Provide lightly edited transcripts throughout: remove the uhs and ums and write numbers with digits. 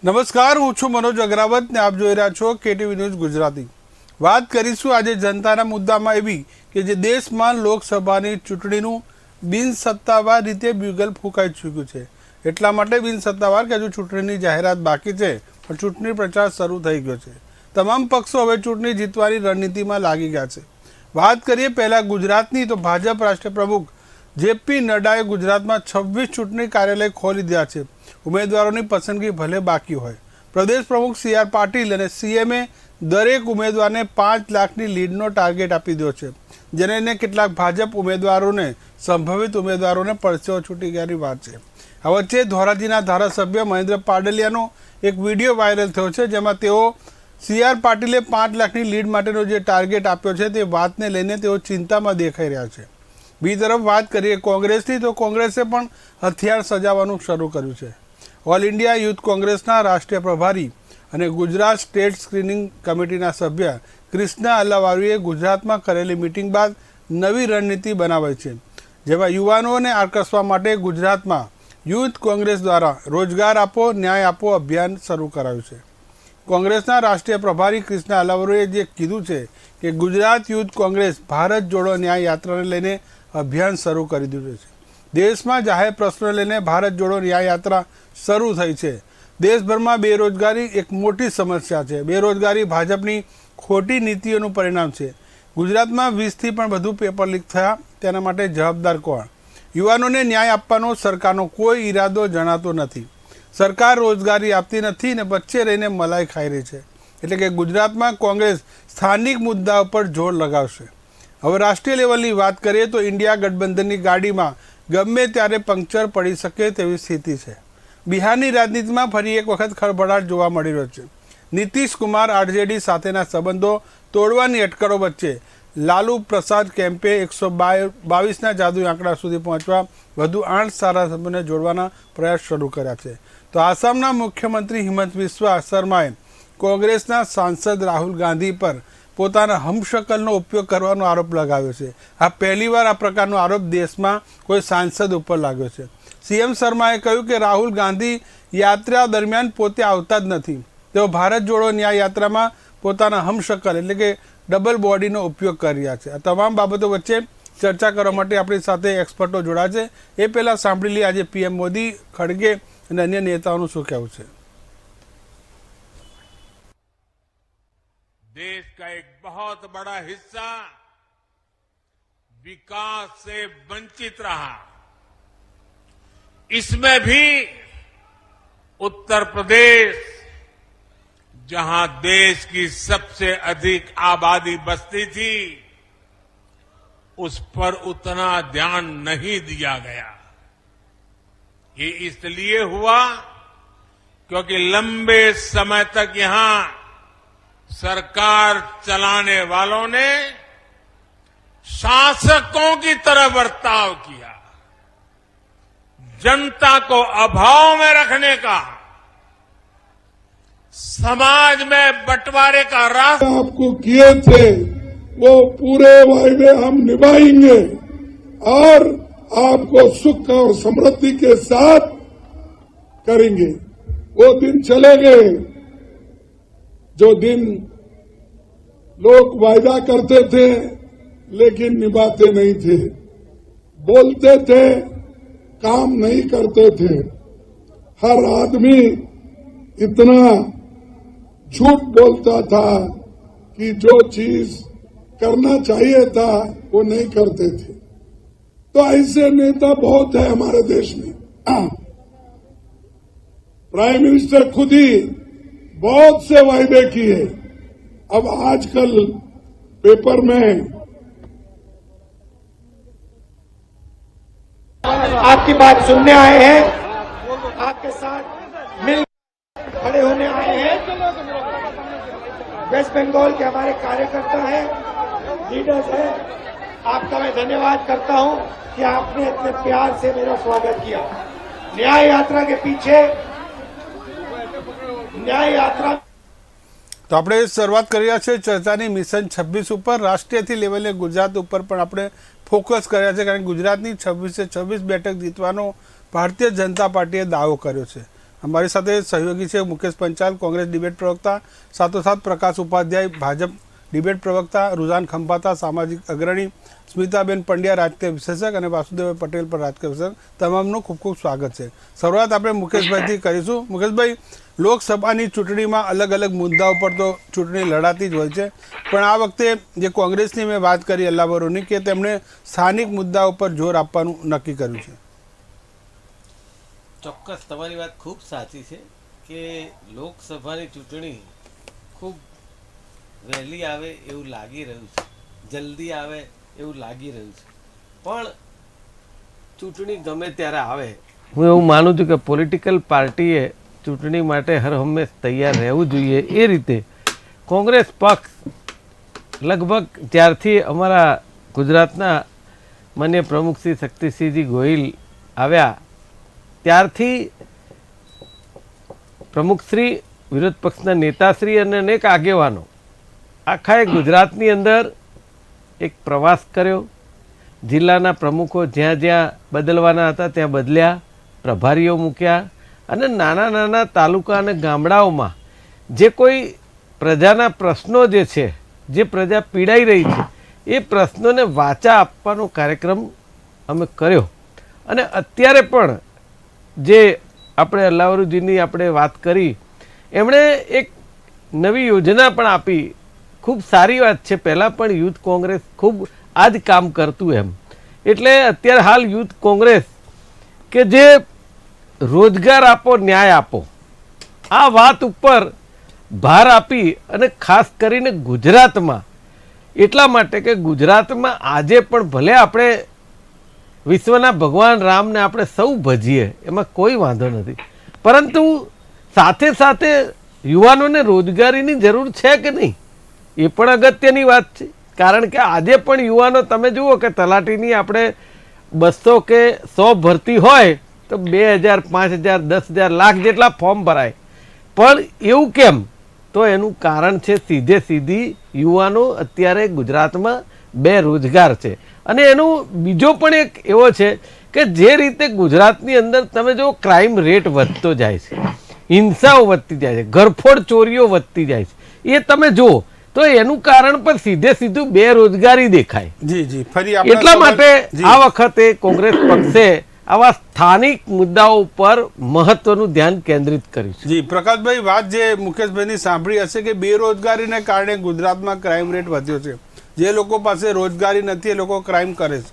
નમસ્કાર, હું છું મનોજ અગ્રાવત ને આપ જોઈ રહ્યા છો કેટીવી ન્યૂઝ ગુજરાતી। વાત કરીશું આજે જનતાના મુદ્દામાં એવી કે જે દેશમાં લોકસભાની ચૂંટણીનું બિનસત્તાવાર રીતે બ્યુગલ ફૂંકાઈ ચૂક્યું છે। એટલા માટે બિનસત્તાવાર કે હજુ ચૂંટણીની જાહેરાત બાકી છે, પણ ચૂંટણી પ્રચાર શરૂ થઈ ગયો છે। તમામ પક્ષો હવે ચૂંટણી જીતવાની રણનીતિમાં લાગી ગયા છે। વાત કરીએ પહેલા ગુજરાતની, તો ભાજપ રાષ્ટ્રીય પ્રમુખ જેપી નડ્ડાએ ગુજરાતમાં 26 ચૂંટણી કાર્યાલય ખોલી દીધા છે। ઉમેદવારોની પસંદગી ભલે બાકી હોય, પ્રદેશ પ્રમુખ CR પાટીલ અને CMએ દરેક ઉમેદવારને 5 લાખની લીડનો ટાર્ગેટ આપી દીધો છે, જેને લઈને કેટલાક ભાજપ ઉમેદવારોને સંભવિત ઉમેદવારોને પરસેવો છૂટી ગયાની વાત છે। આ વચ્ચે ધોરાજીના ધારાસભ્ય મહેન્દ્ર પાડલિયાનો એક વિડીયો વાયરલ થયો છે, જેમાં તેઓ CR પાટીલે 5 લાખની લીડ માટેનો જે ટાર્ગેટ આપ્યો છે તે વાતને લઈને તેઓ ચિંતામાં દેખાઈ રહ્યા છે। બીજી તરફ વાત કરીએ કોંગ્રેસની, તો કોંગ્રેસે પણ હથિયાર સજાવવાનું શરૂ કર્યું છે। ઓલ ઇન્ડિયા યુથ કોંગ્રેસના રાષ્ટ્રીય પ્રભારી અને ગુજરાત સ્ટેટ સ્ક્રીનિંગ કમિટીના સભ્ય કૃષ્ણા અલ્લાવારીએ ગુજરાતમાં કરેલી મિટિંગ બાદ નવી રણનીતિ બનાવી છે, જેમાં યુવાનોને આકર્ષવા માટે ગુજરાતમાં યુથ કોંગ્રેસ દ્વારા રોજગાર આપો ન્યાય આપો અભિયાન શરૂ કરાયું છે। કોંગ્રેસના રાષ્ટ્રીય પ્રભારી કૃષ્ણા અલ્લાવારીએ જે કીધું છે કે ગુજરાત યુથ કોંગ્રેસ ભારત જોડો ન્યાય યાત્રાને લઈને અભિયાન શરૂ કરી દીધું છે। દેશમાં જાહેર પ્રશ્નો લઈને ભારત જોડો ન્યાય યાત્રા શરૂ થઈ છે। દેશભરમાં બેરોજગારી એક મોટી સમસ્યા છે। બેરોજગારી ભાજપની ખોટી નીતિઓનું પરિણામ છે। ગુજરાતમાં 20થી પણ વધુ પેપર લીક થયા, તેના માટે જવાબદાર કોણ? યુવાનોને ન્યાય આપવાનો સરકારનો કોઈ ઈરાદો જણાતો નથી। સરકાર રોજગારી આપતી નથી ને વચ્ચે રહીને મલાઈ ખાઈ રહી છે। એટલે કે ગુજરાતમાં કોંગ્રેસ સ્થાનિક મુદ્દા ઉપર જોર લગાવશે। હવે રાષ્ટ્રીય લેવલની વાત કરીએ તો ઇન્ડિયા ગઠબંધનની ગાડીમાં ગમે ત્યારે પંક્ચર પડી શકે તેવી સ્થિતિ છે। બિહારની રાજનીતિમાં ફરી એક વખત ખળભળાટ જોવા મળી રહ્યો છે। નીતિશ કુમાર RJD સાથેના સંબંધો તોડવાની અટકળો વચ્ચે લાલુ પ્રસાદ કેમ્પે 122ના જાદુઈ આંકડા સુધી પહોંચવા વધુ 8 ધારાસભ્યોને જોડવાના પ્રયાસ શરૂ કર્યા છે। તો આસામના મુખ્યમંત્રી હિમંત બિસ્વા શર્માએ કોંગ્રેસના સાંસદ રાહુલ ગાંધી પર પોતાના હમશકલનો ઉપયોગ કરવાનો આરોપ લગાવ્યો છે। આ પહેલીવાર આ પ્રકારનો આરોપ દેશમાં કોઈ સાંસદ ઉપર લાગ્યો છે। CM શર્માએ કહ્યું કે રાહુલ ગાંધી યાત્રા દરમિયાન પોતે આવતા જ નથી, તેઓ ભારત જોડો ન્યાય યાત્રામાં પોતાના હમશકલ એટલે કે ડબલ બોડીનો ઉપયોગ કરી રહ્યા છે। આ તમામ બાબતો વચ્ચે ચર્ચા કરવા માટે આપણી સાથે એક્સપર્ટો જોડાયા છે। એ પહેલાં સાંભળી લઈએ આજે PM મોદી, ખડગે અને અન્ય નેતાઓનું શું કહેવું છે। देश का एक बहुत बड़ा हिस्सा विकास से वंचित रहा। इसमें भी उत्तर प्रदेश, जहां देश की सबसे अधिक आबादी बसती थी, उस पर उतना ध्यान नहीं दिया गया। ये इसलिए हुआ क्योंकि लंबे समय तक यहां सरकार चलाने वालों ने शासकों की तरह बर्ताव किया, जनता को अभाव में रखने का, समाज में बंटवारे का रास्ता आपको किए थे वो पूरे वायदे हम निभाएंगे और आपको सुख और समृद्धि के साथ करेंगे। वो दिन चले गए जो दिन लोग वायदा करते थे लेकिन निभाते नहीं थे, बोलते थे काम नहीं करते थे। हर आदमी इतना झूठ बोलता था कि जो चीज करना चाहिए था वो नहीं करते थे। तो ऐसे नेता बहुत है हमारे देश में। प्राइम मिनिस्टर खुद ही बहुत से वायदे किए। अब आजकल पेपर में आपकी बात सुनने आए हैं, आपके साथ मिल खड़े होने आए हैं। वेस्ट बंगाल के हमारे कार्यकर्ता हैं, लीडर्स हैं। आपका मैं धन्यवाद करता हूं कि आपने इतने प्यार से मेरा स्वागत किया। न्याय यात्रा के पीछे न्याय यात्रा તો આપણે શરૂઆત કરી રહ્યા છે ચર્ચાની મિશન 26 ઉપર। રાષ્ટ્રીયથી લેવલે ગુજરાત ઉપર પણ આપણે ફોકસ કર્યા છે, કારણ કે ગુજરાતની 26 બેઠક જીતવાનો ભારતીય જનતા પાર્ટીએ દાવો કર્યો છે। हमारी साथे सहयोगी છે મુકેશ પંચાલ, કોંગ્રેસ ડિબેટ પ્રવક્તા, સાથોસાથ પ્રકાશ ઉપાધ્યાય, ભાજપ ડિબેટ પ્રવક્તા, रुझान खंभाता सामाजिक अग्रणी, स्मिताबेन पंड्या राजकीय विशेषक और वासुदेव पटेल पर राजकीय विशेषक, तमामનું ખૂબ ખૂબ સ્વાગત છે। શરૂઆત આપણે મુકેશભાઈથી કરીશું। મુકેશભાઈ, લોકસભાની ચૂંટણીમાં અલગ અલગ મુદ્દાઓ પર તો ચૂંટણી લડાતી જ હોય છે, પણ આ વખતે જે કોંગ્રેસની મેં વાત કરી અલ્લાવરોની કે તેમણે સ્થાનિક મુદ્દાઓ પર જોર આપવાનું નક્કી કર્યું છે। ચોક્કસ તમારી વાત ખૂબ સાચી છે કે લોકસભાની ચૂંટણી ખૂબ વહેલી આવે એવું લાગી રહ્યું છે, જલ્દી આવે એવું લાગી રહ્યું છે, પણ ચૂંટણી ગમે ત્યારે આવે, હું એવું માનું છું કે પોલિટિકલ પાર્ટીએ ચૂંટણી માટે હર હંમેશ તૈયાર રહેવું જોઈએ। એ રીતે કોંગ્રેસ પક્ષ લગભગ જ્યારથી અમારા ગુજરાતના માન્ય પ્રમુખ શ્રી શક્તિસિંહજી ગોહિલ આવ્યા ત્યારથી પ્રમુખશ્રી, વિરોધ પક્ષના નેતાશ્રી અને અનેક આગેવાનો આખા ગુજરાતની અંદર એક પ્રવાસ કર્યો। જિલ્લાના પ્રમુખો જ્યાં જ્યાં બદલવાના હતા ત્યાં બદલ્યા, પ્રભારીઓ મૂક્યા અને નાના નાના તાલુકા અને ગામડાઓમાં જે કોઈ પ્રજાના પ્રશ્નો જે છે, જે પ્રજા પીડાઈ રહી છે, એ પ્રશ્નોને વાચા આપવાનો કાર્યક્રમ અમે કર્યો। અને અત્યારે પણ જે આપણે અલ્લાવરુજીની આપણે વાત કરી, એમણે એક નવી યોજના પણ આપી, ખૂબ સારી વાત છે। પહેલાં પણ યુથ કોંગ્રેસ ખૂબ આ જ કામ કરતું એમ, એટલે અત્યારે હાલ યુથ કોંગ્રેસ કે જે રોજગાર આપો, ન્યાય આપો, આ વાત ઉપર ભાર આપી અને ખાસ કરીને ગુજરાતમાં, એટલા માટે કે ગુજરાતમાં આજે પણ ભલે આપણે વિશ્વના ભગવાન રામને આપણે સૌ ભજીએ, એમાં કોઈ વાંધો નથી, પરંતુ સાથે સાથે યુવાનોને રોજગારીની જરૂર છે કે નહીં એ પણ અગત્યની વાત છે। કારણ કે આજે પણ યુવાનો તમે જુઓ કે તલાટીની આપણે 200 કે 100 ભરતી હોય તો 2000, 5000, 10,000, લાખ જેટલા ફોર્મ ભરાય, પણ એવું કેમ? તો એનું કારણ છે સીધે સીધી યુવાનો અત્યારે ગુજરાતમાં બેરોજગાર છે। અને એનું બીજો પણ એક એવો છે કે જે રીતે ગુજરાતની અંદર તમે જો ક્રાઇમ રેટ વધતો જાય છે, હિંસાઓ વધતી જાય છે, ઘરફોડ ચોરીઓ વધતી જાય છે, એ તમે જુઓ તો એનું કારણ પણ સીધે સીધું બેરોજગારી દેખાય। જી જી, ફરી એટલા માટે આ વખતે કોંગ્રેસ પક્ષે આવા સ્થાનિક મુદ્દાઓ ઉપર મહત્વનું ધ્યાન કેન્દ્રિત કર્યું છે। જી પ્રકાશભાઈ, વાત જે મુકેશભાઈની સાંભળી હશે કે બેરોજગારીને કારણે ગુજરાતમાં ક્રાઇમ રેટ વધ્યો છે, જે લોકો પાસે રોજગારી નથી એ લોકો ક્રાઇમ કરે છે।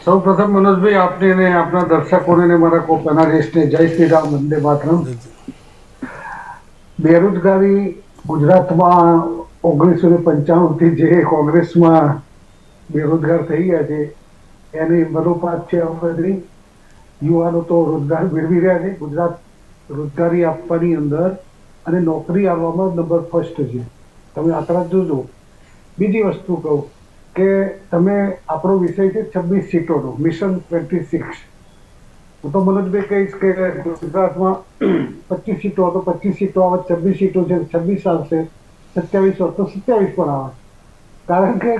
સૌ પ્રથમ મનોજભાઈ, આપને અને આપના દર્શકોને ને મારા કો પેનાલિસ્ટને જય શ્રી રામ, વંદે માતરમ। બેરોજગારી ગુજરાતમાં 1995 થી જે કોંગ્રેસમાં બેરોજગાર થઈ ગયા છે એની મનોપાત છે અમરેલી યુવાનો તો રોજગાર મેળવી રહ્યા છે। ગુજરાત રોજગારી આપવાની અંદર અને નોકરી આપવામાં નંબર ફર્સ્ટ છે, તમે આંકડા જોજો। બીજી વસ્તુ કહું કે તમે આપણો વિષય છે 26 સીટોનો, મિશન 26। હું તો મનોજભાઈ કહીશ કે ગુજરાતમાં 25 સીટો તો 25 સીટો આવે, 26 સીટો છે 26 આવશે, 27 હોય તો 27 પણ આવે। કારણ કે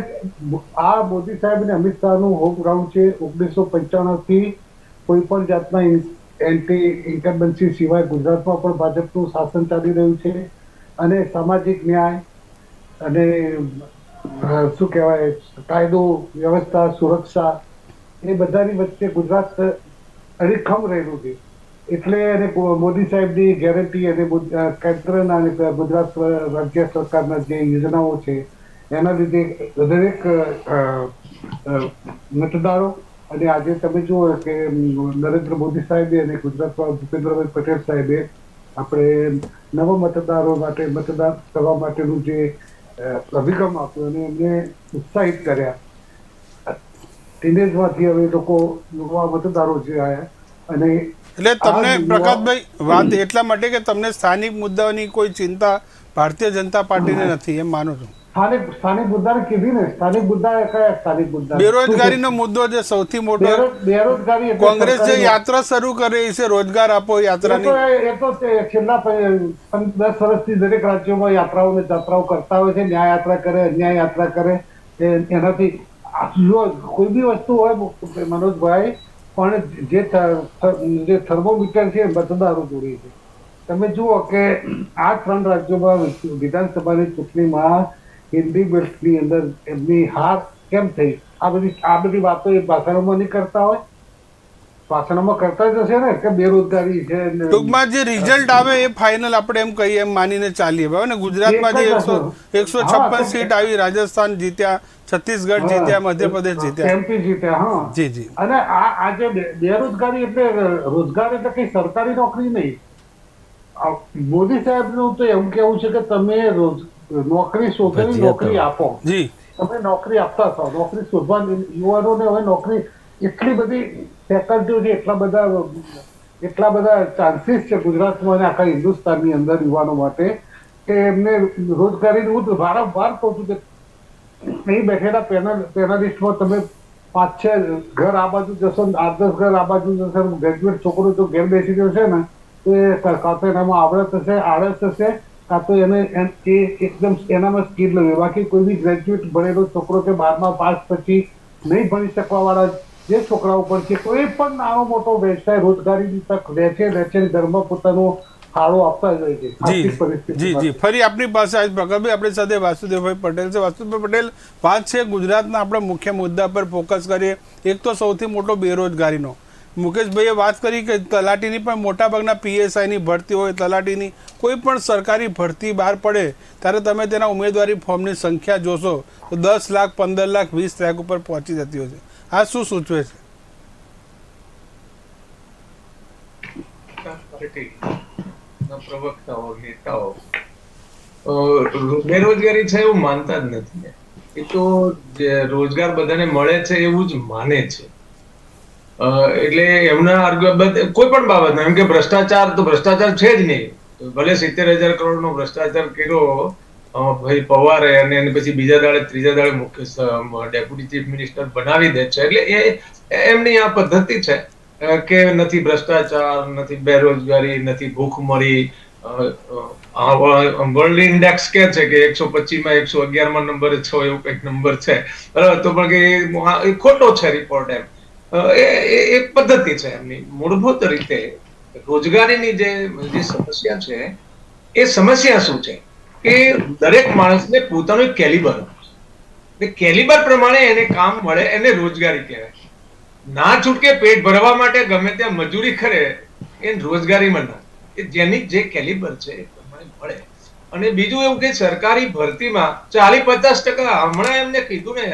આ મોદી સાહેબ અને અમિત શાહનું હોમ ગ્રાઉન્ડ છે। 1995 થી કોઈ પણ જાતના એન્ટી ઇન્કમ્બન્સી સિવાય ગુજરાતમાં પણ ભાજપનું શાસન ચાલી રહ્યું છે અને સામાજિક ન્યાય અને શું કહેવાય કાયદો વ્યવસ્થા, સુરક્ષા એ બધાની વચ્ચે ગુજરાત અડીખમ રહેલું છે। એટલે અને મોદી સાહેબની ગેરંટી અને કેન્દ્રના અને ગુજરાત રાજ્ય સરકારના જે યોજનાઓ છે એના લીધે દરેક મતદારો અને આજે તમે જુઓ કે નરેન્દ્ર મોદી સાહેબે અને ગુજરાતમાં ભૂપેન્દ્રભાઈ પટેલ સાહેબે આપણે નવા મતદારો માટે મતદાન કરવા માટેનું જે અભિગમ આપ્યો અને એમને ઉત્સાહિત કર્યા। ટીનેજમાંથી હવે લોકો નવા મતદારો જે આવ્યા અને એટલે તમને પ્રકાશભાઈ વાત એટલા માટે કે તમને સ્થાનિક મુદ્દાઓની કોઈ ચિંતા ભારતીય જનતા પાર્ટીને નથી, એમ માનો છો? સ્થાનિક મુદ્દા કીધી ને, સ્થાનિક મુદ્દા કયા સ્થાનિક મુદ્દા? બેરોજગારીનો મુદ્દો જે સૌથી મોટો, બેરોજગારી કોંગ્રેસ જે યાત્રા શરૂ કરી છે રોજગાર આપો યાત્રાની, એ તો છેલ્લા 10 વર્ષથી દરેક રાજ્યોમાં જાત્રાઓ કરતા હોય છે, ન્યાય યાત્રા કરે, અન્યાય યાત્રા કરે। એનાથી કોઈ બી વસ્તુ હોય મનોજભાઈ પણ જે થર્મોમીટર છે મતદારો જોડે છે. તમે જુઓ કે આ 3 રાજ્યોમાં વિધાનસભાની ચૂંટણીમાં હિન્દી બેલ્ટની અંદર એમની હાર કેમ થઈ, આ બધી વાતો એ ભાષણોમાં નહીં કરતા હોય? ભાષણોમાં કરતા જ હશે ને કે બેરોજગારી છે ને. ટૂંકમાં જે રિઝલ્ટ આવે એ ફાઇનલ આપણે એમ કહીએ એમ માનીને ચાલીએ બરાબર ને. ગુજરાતમાં જે 156 સીટ આવી, રાજસ્થાન જીત્યા, છત્તીસગઢ જીત્યા, મધ્યપ્રદેશ જીત્યા, એમપી જીત્યા. હા જી જી. અને આ જે બેરોજગારી એટલે રોજગાર એટલે કઈ સરકારી નોકરી નહીં. મોદી સાહેબનું તો એવું કેવું છે કે તમે નોકરી શોધેલી નોકરી આપો. જી. તમે નોકરી આપતા થાવ, નોકરી શોધવા યુવાનોને હવે નોકરી એટલી બધી ફેકલ્ટીઓ છે, એટલા બધા ચાન્સીસ છે ગુજરાતમાં અને આખા હિન્દુસ્તાનની અંદર યુવાનો માટે કે એમને રોજગારીની હું વારંવાર કહું છું કે અહીં બેઠેલા પેનલિસ્ટમાં તમે 5-6 ઘર આ બાજુ જશો, 8-10 ઘર આ બાજુ જશો, ગ્રેજ્યુએટ છોકરો જો ઘેર બેસી જશે ને તો કાં તો એનામાં આળસ હશે, કાં તો એને એકદમ એનામાં સ્કિલ લેવી. બાકી કોઈ બી ગ્રેજ્યુએટ ભણેલો છોકરો કે 12મા પાસ પછી નહીં ભણી શકવા વાળા જે છોકરાઓ પર છે કોઈ પણ નાનો મોટો વ્યવસાય રોજગારીની તક લે છે ઘરમાં પોતાનો ફાળો આપતા જ હોય છે. જી જી. ફરી આપની પાસે આજ પ્રકાશભાઈ આપણી સાથે વાસુદેવભાઈ પટેલ છે. વાસુદેવભાઈ પટેલ, વાત છે ગુજરાતના આપણે મુખ્ય મુદ્દા પર ફોકસ કરીએ. એક તો સૌથી મોટો બેરોજગારીનો, મુકેશભાઈએ વાત કરી કે તલાટીની પણ મોટાભાગના PSIની ભરતી હોય, તલાટીની કોઈ પણ સરકારી ભરતી બહાર પડે ત્યારે તમે તેના ઉમેદવારી ફોર્મની સંખ્યા જોશો તો 10 લાખ, 15 લાખ, 20 લાખ ઉપર પહોંચી જતી હોય છે. આ શું સૂચવે છે? પ્રવક્તાઓ, નેતાઓ બેરોજગારી છે એવું માનતા જ નથી. એ તો રોજગાર બધાને મળે છે એવું જ માને છે. એટલે એમના કોઈ પણ બાબત એમ કે ભ્રષ્ટાચાર તો ભ્રષ્ટાચાર છે જ નહીં. ભલે 70,000 કરોડનો ભ્રષ્ટાચાર કર્યો ભાઈ પવારે અને પછી બીજા દાડે ત્રીજા દાડે મુખ્ય ડેપ્યુટી ચીફ મિનિસ્ટર બનાવી દે છે. એટલે એ એમની આ પદ્ધતિ છે કે નથી ભ્ષ્ટાચાર, નથી બેરોજગારી, નથી ભૂખમરી. વર્લ્ડ ઇન્ડેક્સ કે છે કે 125માં 111માં નંબરે છો એવું કઈક નંબર છે બરાબર, તો પણ કે એ ખોટો છે રિપોર્ટ. એમ એ પદ્ધતિ છે એમની. મૂળભૂત રીતે રોજગારીની જે સમસ્યા છે એ સમસ્યા શું છે કે દરેક માણસને પોતાનું કેલિબર, કેલિબર પ્રમાણે એને કામ મળે એને રોજગારી કહેવાય. ના છૂટકે પેટ ભરવા માટે ગમે ત્યાં મજૂરી કરે એ રોજગારીમાં ના. જેની જે કેલિબર છે એ પ્રમાણે મળે. અને બીજું એવું કે સરકારી ભરતીમાં 40-50% હમણાં એમને કીધું ને,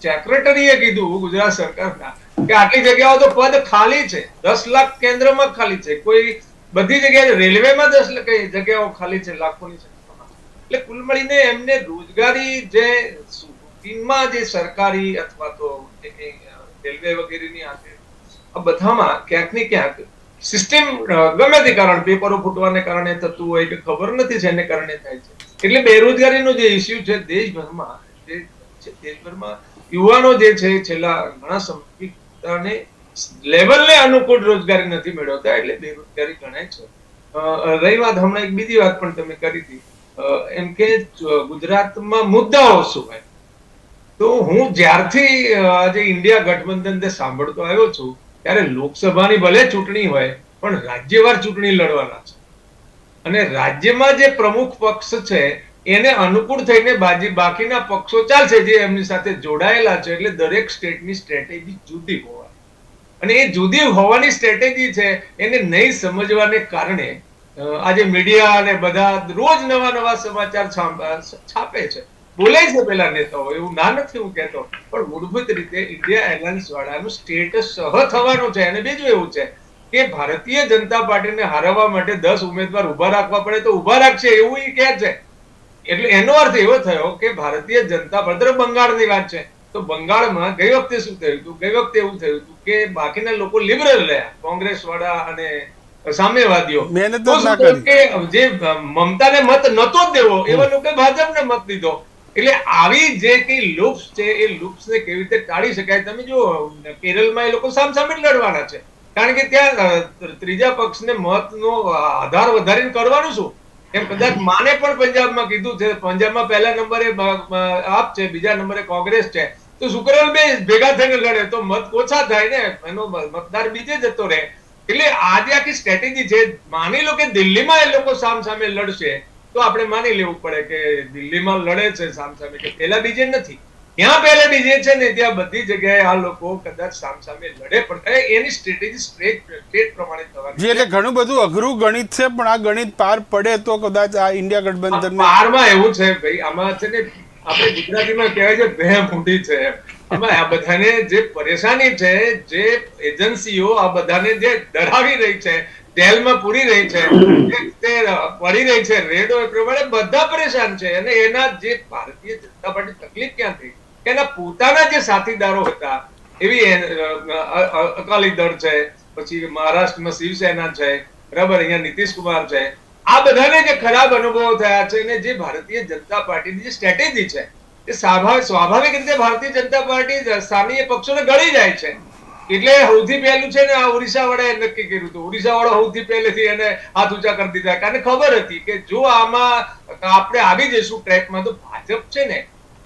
સેક્રેટરીએ કીધું ગુજરાત સરકારના કે આટલી જગ્યાઓ તો પદ ખાલી છે. 10 લાખ કેન્દ્રમાં ખાલી છે, કોઈ બધી જગ્યાએ રેલવેમાં 10 લાખ જગ્યાઓ ખાલી છે, લાખોની સંખ્યામાં. એટલે કુલ મળીને એમને રોજગારી જે રૂટીનમાં જે સરકારી અથવા તો રેલવે વગેરેની આ બધામાં ક્યાંક ને ક્યાંક સિસ્ટમ ગમે તે કારણ, પેપરો ફૂટવાને કારણે થતું હોય કે ખબર નથી છે એને કારણે થાય છે. એટલે બેરોજગારીનો જે ઇસ્યુ છે દેશભરમાં યુવાનો જે છે છેલ્લા ઘણા સમયને લેવલને અનુકૂળ રોજગારી નથી મેળવતા એટલે બેરોજગારી ગણાય છે. રહી વાત હમણાં એક બીજી વાત પણ તમે કરી હતી એમ કે ગુજરાતમાં મુદ્દાઓ શું હોય, તો હું જ્યારથી આજે ઇન્ડિયા ગઠબંધન સાંભળતો આવ્યો છું ત્યારે લોકસભાની ભલે ચૂંટણી હોય પણ રાજ્યવાર ચૂંટણી લડવાના છે. અને રાજ્યમાં જે પ્રમુખ પક્ષ છે એને અનુકૂળ થઈને બાકીના પક્ષો ચાલશે જે એમની સાથે જોડાયેલા છે. એટલે દરેક સ્ટેટની સ્ટ્રેટેજી જુદી હોવાની, અને એ જુદી હોવાની સ્ટ્રેટેજી છે એને નહીં સમજવાને કારણે આજે મીડિયા અને બધા રોજ નવા સમાચાર છાપે છે, બોલે છે પેલા નેતાઓ. એવું ના નથી હું કહેતો, પણ મૂળભૂત રીતે ઇન્ડિયા એલાયન્સ વાળાનું સ્ટેટસ સહ થવાનું છે. અને બીજું એવું છે કે ભારતીય જનતા પાર્ટીને હરાવવા માટે 10 ઉમેદવાર ઉભા રાખવા પડે તો ઉભા રાખશે એવું એ કહે છે. એટલે એનો અર્થ એવો થયો કે ભારતીય જનતા પાર્ટી, બંગાળની વાત છે તો બંગાળમાં ગઈ વખતે શું થયું હતું, ગઈ વખતે એવું થયું હતું કે બાકીના લોકો લિબરલ રહ્યા, કોંગ્રેસ વાળા અને સામ્યવાદીઓ. કે જે મમતાને મત નતો જ દેવો એવા લોકો ભાજપને મત દીધો. એટલે આવી જે કઈ લૂપ્સ છે એ લૂપ્સ ને કેવી રીતે ટાળી શકાય. તમે જો કેરળમાં એ લોકો સામસામે લડવાના છે, કારણ કે ત્યાં ત્રીજા પક્ષને મતનો આધાર વધારીને કરવાનું શું. એમ કદાચ માને પણ પંજાબમાં કીધું છે, પંજાબમાં પહેલા નંબરે આપ છે, બીજા નંબરે કોંગ્રેસ છે, તો શુક્રવાર બે ભેગા થઈને લડે તો મત ઓછા થાય ને, એનો મતદાર બીજે જતો રહે. એટલે આજે આખી સ્ટ્રેટેજી છે. માની લો કે દિલ્હીમાં એ લોકો સામે લડશે તો આપણે માની લેવું પડે કે દિલ્હીમાં લડે છે સામે કે પહેલા બીજે નથી. ત્યાં પહેલા બીજે છે ને ત્યાં બધી જગ્યાએ આ લોકો કદાચ સામે લડે, પણ એની સ્ટ્રેટેજી સ્ટેટ પ્રમાણે થવાની જી, એટલે ઘણું બધું અઘરું ગણિત છે, પણ આ ગણિત પાર પડે તો કદાચ આ ઇન્ડિયા ગઠબંધન પારમાં એવું છે ભાઈ, આમાં છે ને આપણે ગુજરાતીમાં કહેવાય છે ભે ફૂટી છે. આમાં આ બધાને જે પરેશાની છે, જે એજન્સીઓ આ બધાને જે ડરાવી રહી છે, જેલમાં પૂરી રહી છે, તે પડી રહી છે રેડો, એ પ્રમાણે બધા પરેશાન છે. અને એના જે ભારતીય જનતા પાર્ટી તકલીફ ક્યાં થઈ કે એના પોતાના જે સાથીદારો હતા, એવી અકાલી દળ છે, પછી મહારાષ્ટ્રમાં શિવસેના છે, બરાબર, અહીંયા નીતિશ કુમાર છે, આ બધાને જે ખરાબ અનુભવો થયા છે અને જે ભારતીય જનતા પાર્ટીની જે સ્ટ્રેટેજી છે એ સ્વાભાવિક રીતે ભારતીય જનતા પાર્ટી સ્થાનીય પક્ષોને ગળી જાય છે. એટલે સૌથી પહેલું છે ને આ ઓરિસ્સા વાળાએ નક્કી કર્યું હતું. ઓરિસ્સા વાળો સૌથી પહેલેથી એને હાથ ઊંચા કરી દીધા, કારણ ખબર હતી કે જો આમાં આપણે આવી જઈશું ટ્રેકમાં તો ભાજપ છે ને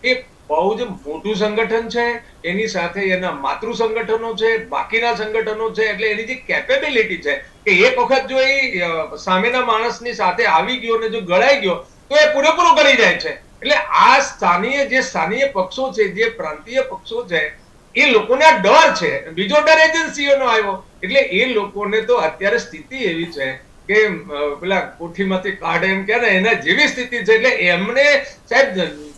એ બહુ જ મોટું સંગઠન છે, એની સાથે એના માતૃ સંગઠનો છે, બાકીના સંગઠનો છે. એટલે એની જે કેપેબિલિટી છે કે એક વખત જો એ સામેના માણસની સાથે આવી ગયો ને જો ગળાઈ ગયો તો એ પૂરેપૂરો કરી જાય છે. એટલે આ સ્થાનીય પક્ષો છે, જે પ્રાંતીય પક્ષો છે, એ લોકોને આ ડર છે. બીજો ડર એજન્સીઓનો આવ્યો. એટલે એ લોકોને તો અત્યારે સ્થિતિ એવી છે કે પેલા કોઠીમાંથી કાઢે એમ કે ને એના જેવી સ્થિતિ છે. એટલે એમને સાહેબ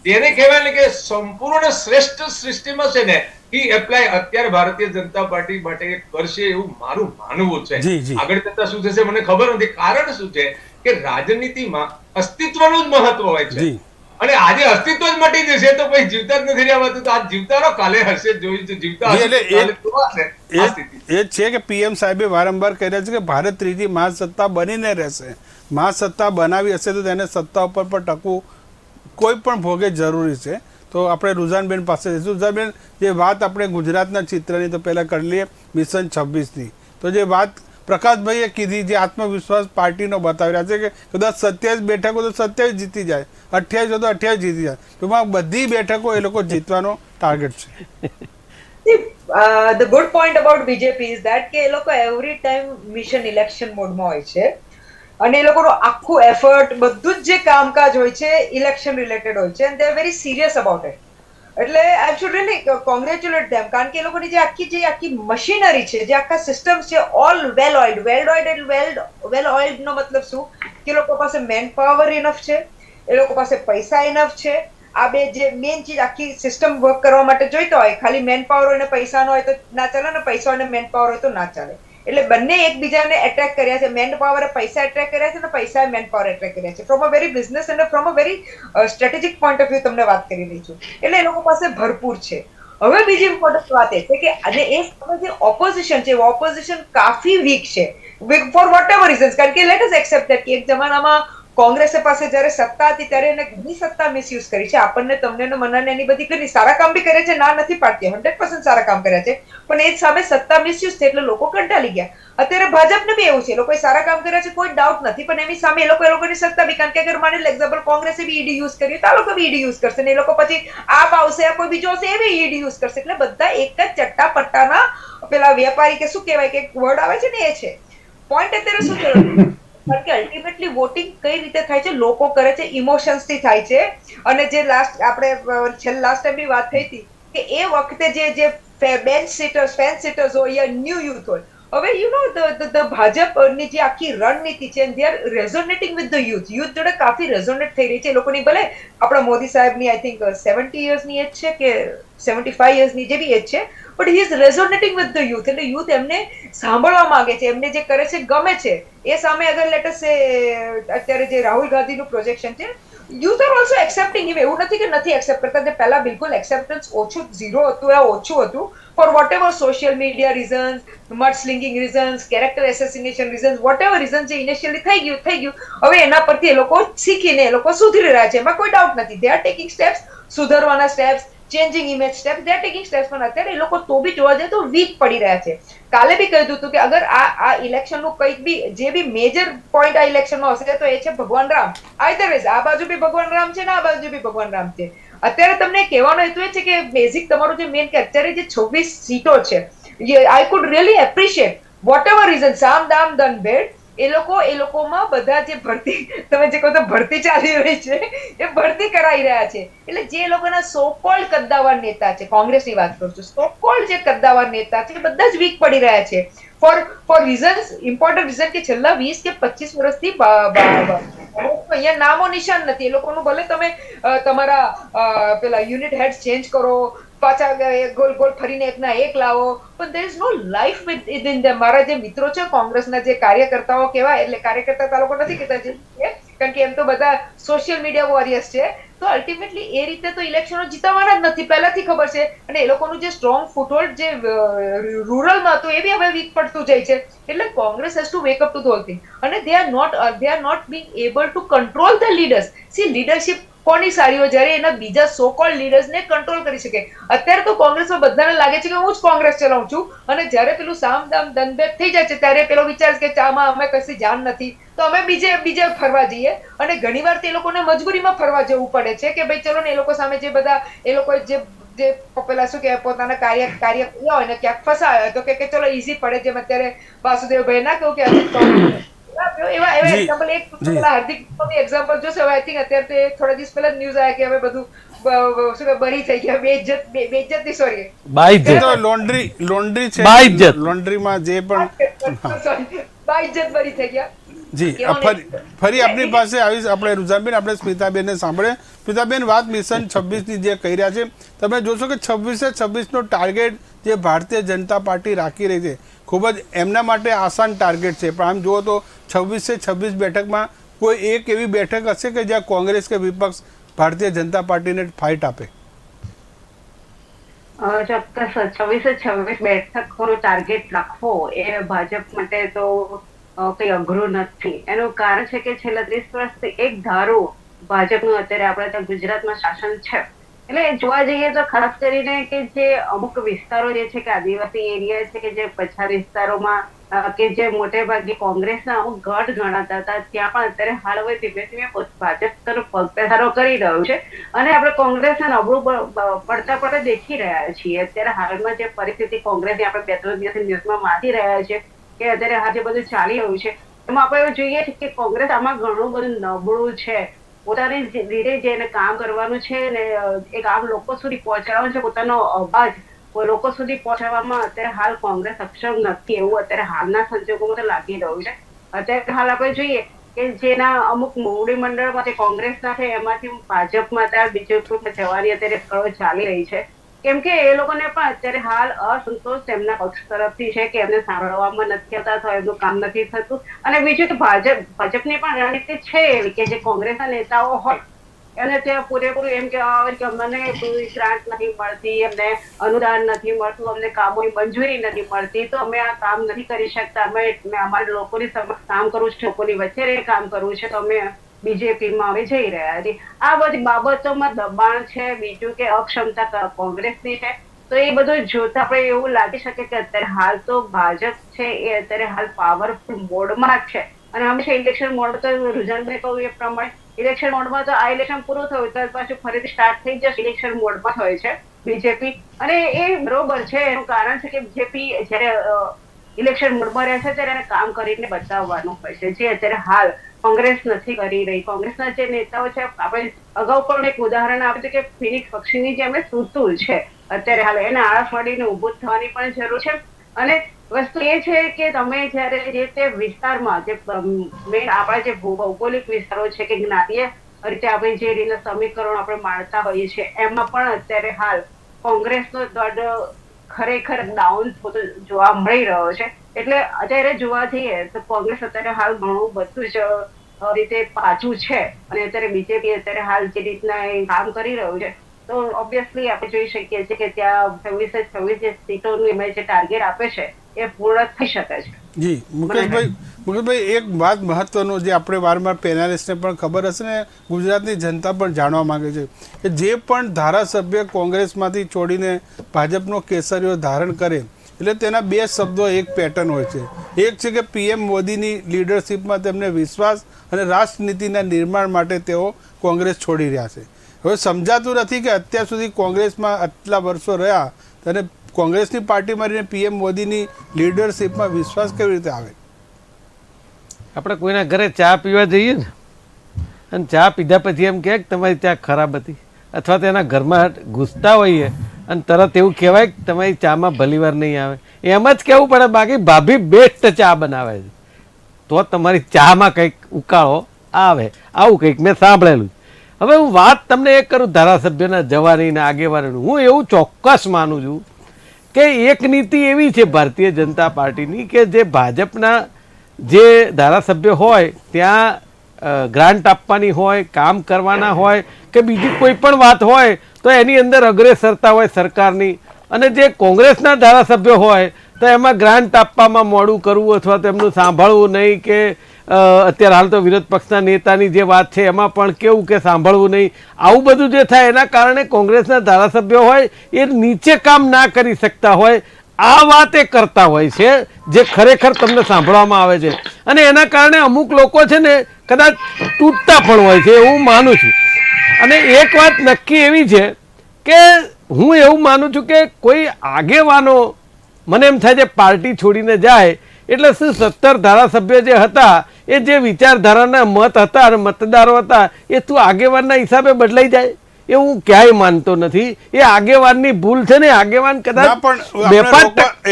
જેને કહેવાય ને કે સંપૂર્ણ શ્રેષ્ઠ સૃષ્ટિમાં છે ને એ એપ્લાય અત્યારે ભારતીય જનતા પાર્ટી માટે કરશે એવું મારું માનવું છે. આગળ જતા શું થશે મને ખબર નથી. કારણ શું છે કે રાજનીતિમાં અસ્તિત્વનું જ મહત્વ હોય છે. અને આજે અસ્તિત્વ જ મટી જશે તો કોઈ જીવતા જ નથી રહેવાતું. તો આ જીવતાનો કાલે હશે, જોયું જીવતા એ છે કે પીએમ સાહેબે વારંવાર કહી રહ્યા છે કે ભારત ત્રીજી મહાસત્તા બનીને રહેશે. મહાસત્તા બનાવી હશે તો તેને સત્તા ઉપર પણ ટકવું કોઈ પણ ભોગે જરૂરી છે. તો આપણે રુઝાનબેન પાસે જઈશું. રુઝાનબેન, જે વાત આપણે ગુજરાતના ચિત્રની તો પહેલાં કરી લઈએ મિશન 26ની. તો જે વાત પ્રકાશભાઈએ કીધી, જે આત્મવિશ્વાસ પાર્ટીનો બતાવી રહ્યા છે કે કદાચ 27 બેઠકો તો 27 જીતી જાય, 28 તો 28 જીતી જાય, ટૂંકમાં બધી બેઠકો એ લોકો જીતવાનો ટાર્ગેટ છે. The good point about BJP is that કે એ લોકો every time મિશન ઇલેક્શન મોડમાં હોય છે અને એ લોકોનો આખું એફર્ટ બધું જ જે કામકાજ હોય છે ઇલેક્શન રિલેટેડ હોય છે, and they are very serious about it. એટલે આઈ શુડ રીલી કોંગ્રેચ્યુલેટ ધેમ, કારણ કે એ લોકોની જે આખી મશીનરી છે, જે આખા સિસ્ટમ્સ છે, ઓલ વેલ ઓઇલ્ડ નો મતલબ શું કે એ લોકો પાસે મેન પાવર ઇનફ છે, એ લોકો પાસે પૈસા ઇનફ છે. આ બે જે મેઇન ચીજ આખી સિસ્ટમ વર્ક કરવા માટે જોઈતો હોય, ખાલી મેન પાવર હોય ને પૈસા નો હોય તો ના ચાલે, ને પૈસા હોય ને મેન પાવર હોય તો ના ચાલે. એટલે બંને એકબીજાને એટ્રેક્ટ કર્યા છે. મેન પાવરે પૈસા એટ્રેક્ટ કર્યા છે અને પૈસાએ મેન પાવર એટ્રેક્ટ કર્યા છે. ફ્રોમ અ વેરી બિઝનેસ અને from a very strategic point of view તમને વાત કરી રહી છું. એટલે એ લોકો પાસે ભરપૂર છે. હવે બીજી ઇમ્પોર્ટન્ટ વાત એ છે કે અને એ સમય જે ઓપોઝિશન છે, ઓપોઝિશન કાફી વીક છે ફોર વોટ એવર રીઝન્સ. કારણ કે લેટ અસ એક્સેપ્ટ ધેટ કે એક જમાનામાં કોંગ્રેસ પાસે જયારે સત્તા હતી ત્યારે એને ઘણી સત્તા મિસયુઝ કરી છે. આપણને તમને મનાને એની બધી ઘણી સારા કામ બી કરે છે, ના નથી પાડતી, 100% સારા કામ કર્યા છે, પણ એ સામે સત્તા મિસયુઝ થઈ એટલે લોકો કંટાળી ગયા. અત્યારે ભાજપને બી એવું છે, લોકોએ સારા કામ કર્યા છે, કોઈ ડાઉટ નથી, પણ એની સામે એ લોકોની સત્તા બી, કારણ કે અગર માની એક્ઝામ્પલ કોંગ્રેસે બી ઈડી યુઝ કર્યું તો આ લોકો બી ઈડી યુઝ કરશે, ને એ લોકો પછી આપ આવશે, કોઈ બીજો હશે એ બી ઈડી યુઝ કરશે. એટલે બધા એક જ ચટ્ટા પટ્ટાના પેલા વેપારી કે શું કહેવાય કે વર્ડ આવે છે ને, એ છે પોઈન્ટ. અત્યારે શું થયું કારણ કે અલ્ટિમેટલી વોટિંગ કઈ રીતે થાય છે, લોકો કરે છે, ઇમોશન્સ થી થાય છે. અને જે લાસ્ટ ટાઈમની વાત થઈ હતી કે એ વખતે જે બેન્ચ સીટર્સ, ફેન સીટર્સ હોય યા ન્યૂ યુથ હોય, હવે યુ નો ભાજપની જે આખી રણનીતિ છે, they are resonating with the youth જોડે કાફી રેઝોનેટ થઈ રહી છે. એ લોકોની ભલે આપણા મોદી સાહેબની આઈ થિંક 70 યર્સની એજ છે કે 75 યર્સની જે બી એજ છે, but he is resonating with the youth. એટલે યુથ એમને સાંભળવા માંગે છે, એમને જે કરે છે ગમે છે. એ સામે અગર લેટ અસ સે અત્યારે જે રાહુલ ગાંધીનું પ્રોજેક્શન છે, યુથ આર ઓલ્સો એક્સેપ્ટિંગ હિમ. એવું નથી કે નથી એક્સેપ્ટ કરતા, તે પહેલા બિલકુલ એક્સેપ્ટન્સ ઓછું, ઝીરો હતું યા ઓછું હતું for whatever social media reasons, mud slinging reasons, character assassination reasons, whatever reason જે ઇનિશિયલી થઈ ગયું. હવે એના પરથી એ લોકો શીખીને એ લોકો સુધરી રહ્યા છે, એમાં કોઈ ડાઉટ નથી. દે આર ટેકિંગ સ્ટેપ્સ, સુધરવાના steps, changing image steps, they are taking steps. પણ અત્યારે એ લોકો તો બી જોવા જાય તો વીક પડી રહ્યા છે. કાલે બી કહ્યું હતું કે અગર આ ઇલેક્શનનું કંઈક બી જે બી મેજર પોઈન્ટ આ ઇલેક્શનમાં હશે તો એ છે ભગવાન રામ. આઈધર વેઝ આ બાજુ બી ભગવાન રામ છે ને આ બાજુ બી ભગવાન રામ છે. અત્યારે તમને કહેવાનો હેતુ એ છે કે બેઝિક તમારું જે મેઇન કે અત્યારે જે 26 સીટો છે, I could really appreciate whatever reason, સામ દામ દન ભેડ, એ લોકોમાં બધા જે ભરતી, તમે જે કહો તો ભરતી ચાલી રહી છે, એ ભરતી કરાઈ રહ્યા છે. એટલે જે લોકોના સો કોલ્ડ કદ્દાવર નેતા છે, કોંગ્રેસની વાત કરું છું, સો કોલ્ડ જે કદ્દાવર નેતા છે, બધા જ વીક પડી રહ્યા છે ફોર રીઝન્સ, ઇમ્પોર્ટન્ટ રીઝન કે છેલ્લા 20 કે 25 વર્ષથી અહીંયા નામો નિશાન નથી એ લોકોનું. ભલે તમે તમારા પેલા યુનિટ હેડ ચેન્જ કરો, પાછા ગોલ ગોલ ફરીને એકના એક લાવો, પણ there is no life within them. મારા જે મિત્રો છે કોંગ્રેસના, જે કાર્યકર્તાઓ કહેવાય, એટલે કાર્યકર્તા લોકો નથી કહેતા, કારણ કે એમ તો બધા સોશિયલ મીડિયા વોરિયર્સ છે, તો અલ્ટિમેટલી એ રીતે તો ઇલેક્શનો જીતવાના જ નથી, પહેલાથી ખબર છે. અને એ લોકોનું જે સ્ટ્રોંગ ફૂટહોલ્ડ જે રૂરલમાં હતું, એ બી હવે વીક પડતું જાય છે. એટલે Congress has to wake up to the whole thing, અને they are not being able to control the leaders. See, leadership કોની સારી હોય જ્યારે એના બીજા સો કોલ્ડ લીડર્સને કંટ્રોલ કરી શકે. અત્યારે તો કોંગ્રેસમાં બધાને લાગે છે કે હું જ કોંગ્રેસ ચલાવું છું, અને જ્યારે પેલું સામ દામ દંડભેદ થઈ જાય છે ત્યારે પેલો વિચાર કે ચામાં અમે કશી જાન નથી, તો અમે બીજે ફરવા જઈએ. અને ઘણીવાર તે લોકોને મજબૂરીમાં ફરવા જવું પડે છે કે ભાઈ ચલો ને, એ લોકો સામે જે બધા એ લોકો જે પેલા શું કહેવાય પોતાના કાર્ય કર્યા હોય ને ક્યાંક ફસાયા હોય, તો કે ચલો ઈઝી પડે, જેમ અત્યારે વાસુદેવભાઈ ના કહું કે એવા એક્ઝામ્પલ, એક હાર્દિક એક્ઝામ્પલ જોશે. હવે આઈ થિંક અત્યારે થોડા દિવસ પહેલા ન્યૂઝ આવ્યા કે હવે બધું શું બરી થઈ ગયા, બેઇજ્જત ની, સોરી લોન્ડ્રી છે, લોન્ડ્રીમાં જે પણ બાઇજ્જત બરી થઈ ગયા. જી, ફરી આપણી પાસે આવીશ આપણે રુઝાનબેન. આપણે સ્મિતાબેનને સાંભળે. સ્મિતાબેન, વાત મિશન 26 ની જે કહી રહ્યા છે, તમે જોશો કે 26 નો ટાર્ગેટ જે ભારતીય જનતા પાર્ટી રાખી રહી છે, ખૂબ જ એમના માટે આસાન ટાર્ગેટ છે. પણ આમ જુઓ તો 26 બેઠકમાં કોઈ એક એવી બેઠક હશે કે જ્યાં કોંગ્રેસ કે વિપક્ષ ભારતીય જનતા પાર્ટીને ફાઇટ આપે? ચોક્કસ 26 બેઠકોનો ટાર્ગેટ રાખવો એ ભાજપ માટે તો કઈ અઘરું નથી. એનું કારણ છે કે છેલ્લા 30 વર્ષથી એક ધારું ભાજપનું અત્યારે આપણે ત્યાં ગુજરાતમાં શાસન છે. એટલે જોવા જઈએ તો ખાસ કરીને કે જે અમુક વિસ્તારો જે છે કે આદિવાસી એરિયા છે, કે જે પછાત વિસ્તારોમાં કે જે મોટે ભાગે કોંગ્રેસના અમુક ગઢ ગણાતા હતા, ત્યાં પણ અત્યારે હાલ હવે ધીમે ધીમે ભાજપ તરફ પગપેસારો કરી રહ્યું છે. અને આપણે કોંગ્રેસના નબળું પડતા દેખી રહ્યા છીએ. અત્યારે હાલમાં જે પરિસ્થિતિ કોંગ્રેસની આપણે 2-3 દિવસની ન્યૂઝમાં વાંચી રહ્યા છે કે અત્યારે આ જે બધું ચાલી રહ્યું છે, એમાં આપણે એવું જોઈએ કે કોંગ્રેસ આમાં ઘણું બધું નબળું છે. પોતાની રીતે જેને કામ કરવાનું છે ને એ કામ લોકો સુધી પહોંચાડવાનું છે, પોતાનો અવાજ લોકો સુધી પહોંચાડવામાં અત્યારે હાલ કોંગ્રેસ સક્ષમ નથી, એવું અત્યારે હાલના સંજોગોમાં તો લાગી રહ્યું છે. અત્યારે હાલ આપણે જોઈએ કે જેના અમુક મોવડી મંડળમાં જે કોંગ્રેસના છે, એમાંથી ભાજપમાં અત્યારે બીજેપી જવાની અત્યારે સ્થળો ચાલી રહી છે. કેમ કે એ લોકોને પણ અત્યારે હાલ અસંતોષ તેમના પક્ષ તરફથી છે કે એમને સાંભળવામાં નથી આવતા અથવા એમનું કામ નથી થતું. અને બીજું કે ભાજપની પણ રણનીતિ છે એવી કે જે કોંગ્રેસના નેતાઓ હોય એને ત્યાં પૂરેપૂરું એમ કહેવામાં આવે કે અમને કોઈ ગ્રાન્ટ નથી મળતી, અમને અનુદાન નથી મળતું, અમને કામોની મંજૂરી નથી મળતી, તો અમે આ કામ નથી કરી શકતા, અમે અમારા લોકોની સમક્ષ કામ કરવું છે, લોકોની વચ્ચે કામ કરવું છે, તો અમે બીજેપીમાં અમે જઈ રહ્યા છીએ. આ બધી બાબતોમાં દબાણ છે. બીજું કે અક્ષમતા કોંગ્રેસની છે. તો એ બધું જોતા આપણે એવું લાગી શકે કે અત્યારે હાલ તો ભાજપ છે એ અત્યારે હાલ પાવરફુલ મોડમાં જ છે. અને હંમેશા ઇલેક્શન મોડ તો રુઝાનભાઈ કહ્યું એ પ્રમાણે ઇલેક્શન મોડમાં તો આ ઇલેક્શન પૂરું થયું ત્યાર પાછું ફરીથી સ્ટાર્ટ થઈ જશે ઇલેક્શન મોડમાં હોય છે બીજેપી. અને એ બરોબર છે. એનું કારણ છે કે બીજેપી જયારે ઇલેક્શન મોડમાં રહે છે ત્યારે એને કામ કરીને બતાવવાનું હોય છે, જે અત્યારે હાલ કોંગ્રેસ નથી કરી રહી. કોંગ્રેસના જે નેતાઓ છે, આપણે અગાઉ પણ એક ઉદાહરણ આપ્યું કે ફિનિક્સ પક્ષીની જે અમે સુતુલ છે અત્યારે હાલ એને આળસ મળીને ઉભું થવાની પણ જરૂર છે. અને વસ્તુ એ છે કે તમે જયારે જે તે વિસ્તારમાં જે મેઇન આપણા જે ભૌગોલિક વિસ્તારો છે કે જ્ઞાતીય રીતે આપણે જે રીતે સમીકરણો આપણે માણતા હોઈએ છીએ, એમાં પણ અત્યારે હાલ કોંગ્રેસનો દળ ખરેખર ડાઉન જોવા મળી રહ્યો છે. એટલે અત્યારે જોવા જઈએ તો કોંગ્રેસ અત્યારે હાલ ઘણું બધું જ રીતે પાછું છે. અને અત્યારે બીજેપી અત્યારે હાલ જે રીતના કામ કરી રહ્યું છે, તો ઓબ્વિયસલી આપણે જોઈ શકીએ છીએ કે ત્યાં 26 જે સીટોનું જે ટાર્ગેટ આપે છે એ પૂર્ણ થઈ શકે છે. જી મુકેશભાઈ, એક વાત મહત્વનું જે આપણે વારંવાર પેનલિસ્ટને પણ ખબર હશે ને ગુજરાતની જનતા પણ જાણવા માંગે છે કે જે પણ ધારાસભ્ય કોંગ્રેસમાંથી છોડીને ભાજપનો કેસરીઓ ધારણ કરે એટલે તેના બે શબ્દો એક પેટર્ન હોય છે. એક છે કે પીએમ મોદીની લીડરશિપમાં તેમને વિશ્વાસ અને રાષ્ટ્રનીતિના નિર્માણ માટે તેઓ કોંગ્રેસ છોડી રહ્યા છે. હવે સમજાતું નથી કે અત્યાર સુધી કોંગ્રેસમાં આટલા વર્ષો રહ્યા અને કોંગ્રેસની પાર્ટી મારીને પીએમ મોદીની લીડરશીપમાં વિશ્વાસ કેવી રીતે આવે? આપણે કોઈના ઘરે ચા પીવા જઈએ ને અને ચા પીધા પછી એમ કહે કે તમારી ચા ખરાબ હતી, અથવા તેના ઘરમાં ઘૂસતા હોઈએ અને તરત એવું કહેવાય કે તમારી ચામાં ભલીવાર નહીં આવે, એમ જ કહેવું પડે. બાકી ભાભી બેસ્ટ ચા બનાવે છે તો તમારી ચામાં કંઈક ઉકાળો આવે, આવું કંઈક મેં સાંભળેલું. હવે હું વાત તમને એ કરું ધારાસભ્યના જવાની ને આગેવાનીનું, હું એવું ચોક્કસ માનું છું કે એક નીતિ એવી છે ભારતીય જનતા પાર્ટીની કે જે ભાજપના જે ધારાસભ્ય હોય ત્યાં ગ્રાન્ટ આપવાની હોય, કામ કરવાના હોય કે બીજી કોઈ પણ વાત હોય તો એની અંદર અગ્રેસરતા હોય સરકારની, અને જે કોંગ્રેસના ધારાસભ્યો હોય તો એમાં ગ્રાન્ટ આપવામાં મોડું કરવું અથવા તેમનું સાંભળવું નહીં, કે અત્યારે હાલ તો વિરોધ પક્ષના નેતાની જે વાત છે એમાં પણ કેવું કે સાંભળવું નહીં, આવું બધું જે થાય એના કારણે કોંગ્રેસના ધારાસભ્યો હોય એ નીચે કામ ના કરી શકતા હોય, આ વાત એ કરતા હોય છે જે ખરેખર તમને સાંભળવામાં આવે છે, અને એના કારણે અમુક લોકો છે ને કદાચ તૂટતા પણ હોય છે એવું માનું છું. અને એક વાત નક્કી એવી છે કે હું એવું માનું છું કે કોઈ આગેવાનો મને એમ થાય છે પાર્ટી છોડીને જાય એટલે શું 17 ધારાસભ્ય જે હતા એ જે વિચારધારાના મત હતા અને મતદારો હતા એ તું આગેવાનના હિસાબે બદલાઈ જાય એવું હું ક્યાંય માનતો નથી. એ આગેવાનની ભૂલ છે ને, આગેવાન કદાચ પણ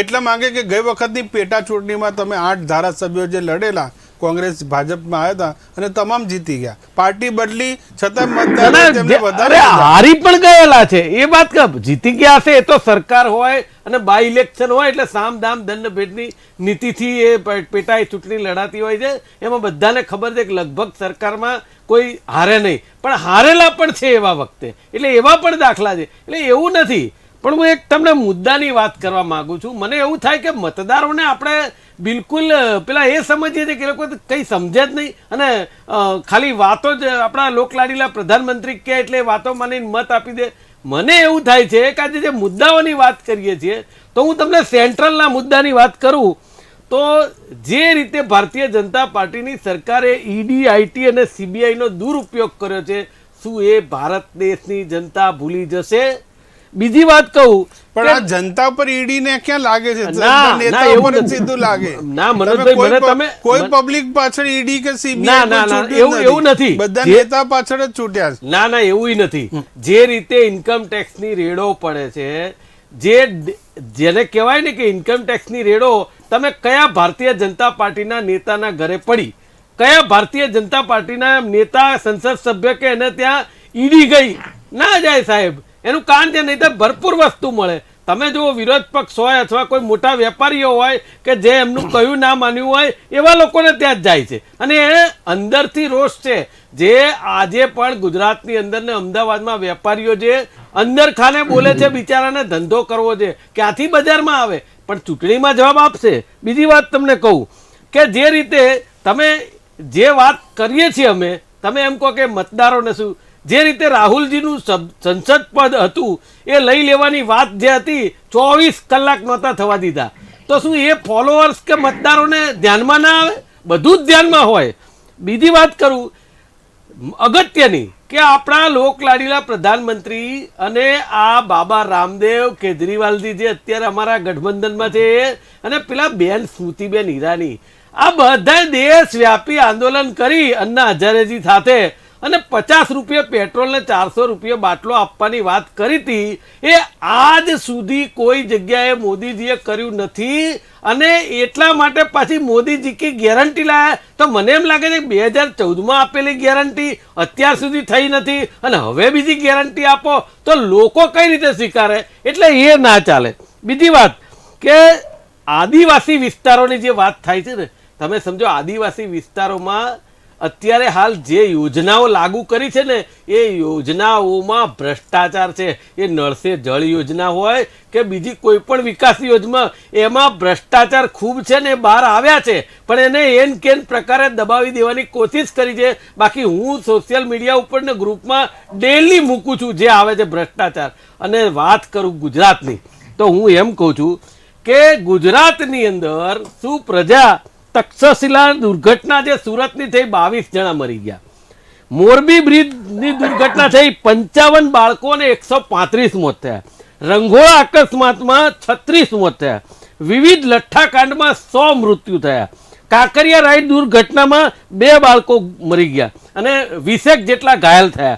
એટલા માંગે કે ગઈ વખતની પેટા ચૂંટણીમાં તમે 8 ધારાસભ્યો જે લડેલા કોંગ્રેસ ભાજપમાં આવ્યા હતા અને તમામ જીતી ગયા, પાર્ટી બદલી છતાં મતદાર હારી પણ ગયેલા છે. એ વાત જીતી ગયા હશે એ તો સરકાર હોય અને બાય ઇલેક્શન હોય એટલે સામ દામ દંડ ભેદની નીતિથી એ પેટા ચૂંટણી લડાતી હોય છે. એમાં બધાને ખબર છે કે લગભગ સરકારમાં કોઈ હારે નહીં, પણ હારેલા પણ છે એવા વખતે, એટલે એવા પણ દાખલા છે. એટલે એવું નથી, પણ હું એક તમને મુદ્દાની વાત કરવા માંગુ છું. મને એવું થાય કે મતદારોને આપણે બિલકુલ પેલા એ સમજીએ છીએ કે લોકો કંઈ સમજે જ નહીં અને ખાલી વાતો જ આપણા લોકલાડીલા પ્રધાનમંત્રી કહે એટલે વાતો માનીને મત આપી દે. મને એવું થાય છે કે આજે જે મુદ્દાઓની વાત કરીએ છીએ તો હું તમને સેન્ટ્રલના મુદ્દાની વાત કરું તો જે રીતે ભારતીય જનતા પાર્ટીની સરકારે ઈડી, આઈટી અને સીબીઆઈનો દુરુપયોગ કર્યો છે, શું એ ભારત દેશની જનતા ભૂલી જશે? બીજી વાત કહું પણ આ જનતા પર ઈડી ને ક્યાં લાગે છે? સીધું લાગે ના મનોજભાઈ, મને તમે કોઈ પબ્લિક પાછળ ઈડી કે સીબીઆઈ એવું નથી, બધા નેતા પાછળ જ છૂટ્યા છે. ના એવું નથી. જે રીતે ઇન્કમ ટેક્સ ની રેડો પડે છે, જેને કહેવાય ને કે ઇન્કમ ટેક્સ ની રેડો તમે કયા ભારતીય જનતા પાર્ટીના નેતાના ઘરે પડી, કયા ભારતીય જનતા પાર્ટીના નેતા સંસદ સભ્ય કે એને ત્યાં ઈડી ગઈ? ના જાય સાહેબ, એનું કારણ છે નહીં તો ભરપૂર વસ્તુ મળે. તમે જો વિરોધ પક્ષ હોય અથવા કોઈ મોટા વેપારીઓ હોય કે જે એમનું કયું ના માન્યું હોય એવા લોકોને ત્યાં જ જાય છે, અને એ અંદરથી રોષ છે. જે આજે પણ ગુજરાતની અંદર ને અમદાવાદમાં વેપારીઓ જે અંદર ખાને બોલે છે, બિચારાને ધંધો કરવો છે, ક્યાંથી બજારમાં આવે, પણ ચૂંટણીમાં જવાબ આપશે. બીજી વાત તમને કહું કે જે રીતે તમે જે વાત કરીએ છીએ અમે, તમે એમ કહો કે મતદારોને શું, જે રીતે રાહુલજીનું સંસદ પદ હતું એ લઈ લેવાની વાત જે હતી 24 કલાક નહોતા થવા દીધા, તો શું એ ફોલોઅર્સ કે મતદારોને ધ્યાનમાં ના આવે? બધું જ ધ્યાનમાં હોય. બીજી વાત કરું અગત્યની કે આપણા લોકલાડીલા પ્રધાનમંત્રી અને આ બાબા રામદેવ કેજરીવાલજી જે અત્યારે અમારા ગઠબંધનમાં છે અને પેલા બેન સ્મૃતિબેન ઈરાની, આ બધા દેશવ્યાપી આંદોલન કરી અન્ના હજારેજી સાથે અને 50 રૂપિયા પેટ્રોલ ને 400 રૂપિયા બાટલો આપવાની વાત કરી હતી. એ આજ સુધી કોઈ જગ્યાએ મોદીજીએ કર્યું નથી, અને એટલા માટે પાછી મોદીજી કી ગેરંટી લાયા તો મને એમ લાગે છે કે 2014માં આપેલી ગેરંટી અત્યાર સુધી થઈ નથી અને હવે બીજી ગેરંટી આપો તો લોકો કઈ રીતે સ્વીકારે? એટલે એ ના ચાલે. બીજી વાત કે આદિવાસી વિસ્તારોની જે વાત થાય છે ને, તમે સમજો આદિવાસી વિસ્તારોમાં અત્યારે હાલ જે યોજનાઓ લાગુ કરી છે ને એ યોજનાઓમાં ભ્રષ્ટાચાર છે. એ નળ સે જળ યોજના હોય કે બીજી કોઈ પણ વિકાસ યોજના, એમાં ભ્રષ્ટાચાર ખૂબ છે ને બહાર આવ્યા છે, પણ એને એન કેન પ્રકારે દબાવી દેવાની કોશિશ કરી છે. બાકી હું સોશિયલ મીડિયા ઉપર ને ગ્રુપમાં ડેલી મૂકું છું જે આવે છે ભ્રષ્ટાચાર. અને વાત કરું ગુજરાતની તો હું એમ કહું છું કે ગુજરાતની અંદર શું પ્રજા તક્ષશિલા દુર્ઘટના જે સુરતની થઈ 22 જણા મરી ગયા, મોરબી બ્રિજની દુર્ઘટના થઈ, 55 બાળકો અને 135 મોત થયા. રંઘોળા અકસ્માતમાં 36 મોત થયા. વિવિધ લઠ્ઠાકાંડમાં 100 મૃત્યુ થયા. કાંકરિયા રાઈડ દુર્ઘટનામાં 2 બાળકો મરી ગયા અને 20 જેટલા ઘાયલ થયા.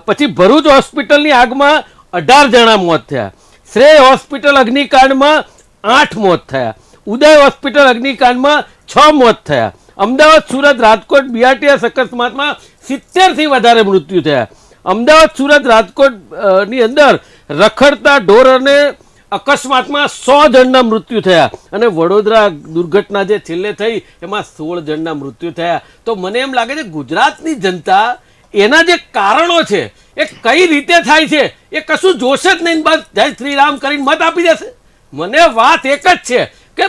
પછી ભરૂચ હોસ્પિટલની આગમાં 18 જણા મોત થયા. શ્રેય હોસ્પિટલ અગ્નિકાંડમાં 8 મોત થયા. ઉદય હોસ્પિટલ અગ્નિકાંડમાં 6 મોત થયા. અમદાવાદ સુરત રાજકોટ બીઆરટીએસ અકસ્માતમાં 70 થી વધારે મૃત્યુ થયા. અમદાવાદ સુરત રાજકોટ ની અંદર રખડતા ઢોર અને અકસ્માતમાં 100 જણના મૃત્યુ થયા અને વડોદરા દુર્ઘટના જે છેલ્લે થઈ એમાં 16 જણના મૃત્યુ થયા. તો મને એમ લાગે છે ગુજરાતની જનતા એના જે કારણો છે એ કઈ રીતે થાય છે એ કશું જોશે જ નહીં, બસ જય શ્રી રામ કરીને મત આપી દેશે. મને વાત એક જ છે કે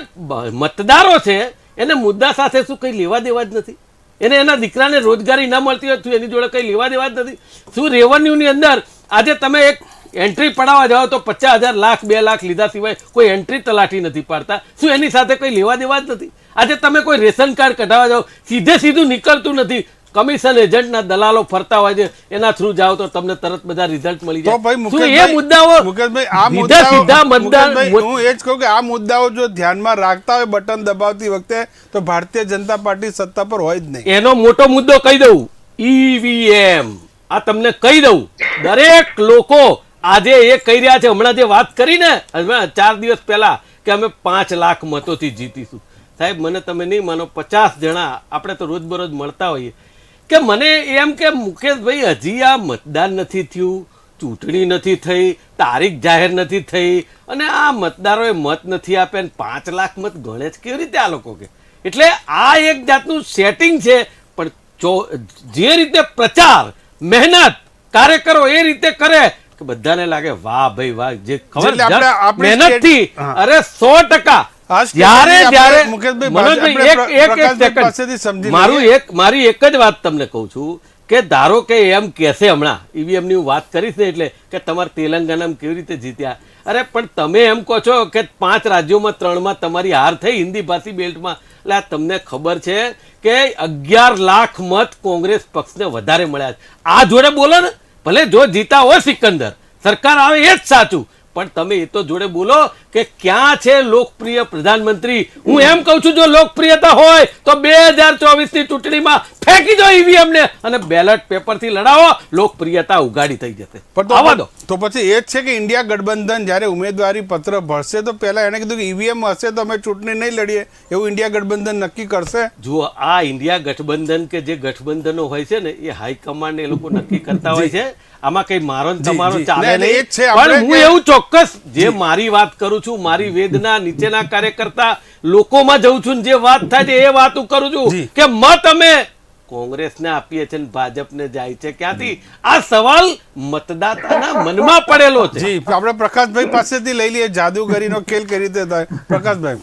મતદારો છે એને મુદ્દા સાથે શું કંઈ લેવા દેવા જ નથી. એને એના દીકરાને રોજગારી ન મળતી હોય તો એની જોડે કંઈ લેવા દેવા જ નથી. શું રેવન્યુની અંદર આજે તમે એક એન્ટ્રી પડાવવા જાઓ તો 50,000 લાખ 2 લાખ લીધા સિવાય કોઈ એન્ટ્રી તલાટી નથી પાડતા? શું એની સાથે કોઈ લેવા દેવા જ નથી? આજે તમે કોઈ રેશન કાર્ડ કઢાવવા જાઓ સીધું નીકળતું નથી. કમિશન એજન્ટના દલાલો ફરતા હોય છે, એના થ્રુ જાઓ તો તમને તરત બધા રિઝલ્ટ મળી જાય. એ મુદ્દાઓ મુકેશભાઈ, આ મુદ્દાઓ હું એ જ કહું કે આ મુદ્દાઓ જો ધ્યાનમાં રાખતા હોય બટન દબાવતી વખતે તો ભારતીય જનતા પાર્ટી સત્તા પર હોય જ નહીં. એનો મોટો મુદ્દો કહી દઉં, ઈવીએમ. આ તમને કહી દઉં, દરેક લોકો આજે એ કહી રહ્યા છે, હમણાં જે વાત કરી ને 4 દિવસ પહેલા કે અમે 5 લાખ મતોથી જીતીશું. સાહેબ મને તમે નહીં માનો, 50 જણા આપણે તો રોજબરોજ મળતા હોઈએ કે મને એમ કે મુકેશભાઈ હજી આ મતદાન નથી થયું, ચૂંટણી નથી થઈ, તારીખ જાહેર નથી થઈ અને આ મતદારોએ મત નથી આપ્યા, 5 લાખ મત ગણે છે કેવી રીતે આ લોકો કે? એટલે આ એક જાતનું સેટિંગ છે. પણ જે રીતે પ્રચાર મહેનત કાર્યકરો એ રીતે કરે કે બધાને લાગે વાહ ભાઈ વાહ, જે ખબર મહેનત થી અરે 100%. મારી એક જ વાત તમને કહું છું કે ધારો કે એમ કહેશે, હમણાં ઈવીએમ ની વાત કરીશ ને એટલે કે તમારે તેલંગાનામાં કેવી રીતે જીત્યા. અરે પણ તમે એમ કહો છો કે 5 રાજ્યોમાં 3માં તમારી હાર થઈ હિન્દી ભાષી બેલ્ટમાં. એટલે તમને ખબર છે કે 11 લાખ મત કોંગ્રેસ પક્ષને વધારે મળ્યા છે. આ જોડે બોલો ને, ભલે જો જીતા હોય સિકંદર, સરકાર આવે એ જ સાચું, પણ તમે એ તો જોડે બોલો કે ક્યાં છે લોકપ્રિય પ્રધાનમંત્રી? હું એમ કહું છું જો લોકપ્રિયતા હોય તો 2024 ની ચૂંટણીમાં ફેંકી દો ઈવીએમ ને અને બેલેટ પેપર થી લડાવો, લોકપ્રિયતા ઉગાડી થઈ જશે. આવવા દો. તો પછી એ જ છે કે ઇન્ડિયા ગઠબંધન જ્યારે ઉમેદવારી પત્ર ભરશે તો પહેલા એને કીધું કે ઈવીએમ હશે તો અમે ચૂંટણી નહીં લડીએ, એવું ઇન્ડિયા ગઠબંધન નક્કી કરશે. જુઓ આ ઇન્ડિયા ગઠબંધન કે જે ગઠબંધનો હોય છે ને એ હાઈકમાન્ડ એ લોકો નક્કી કરતા હોય છે. આમાં કઈ મારો તમારો ચાલે નહીં. પણ હું એવું ચોક્કસ જે મારી વાત કરું છું, મારી વેદના નીચેના કાર્યકર્તા લોકોમાં જઉં છું, જે વાત થાય છે એ વાત હું કરું છું કે મત અમે કોંગ્રેસને આપીએ છીએ ભાજપને જાય છે ક્યાંથી? આ સવાલ મતદાતાના મનમાં પડેલો છે. જી આપણે પ્રકાશભાઈ પાસેથી લઈ લઈએ, જાદુગરીનો ખેલ કઈ રીતે થાય. પ્રકાશભાઈ.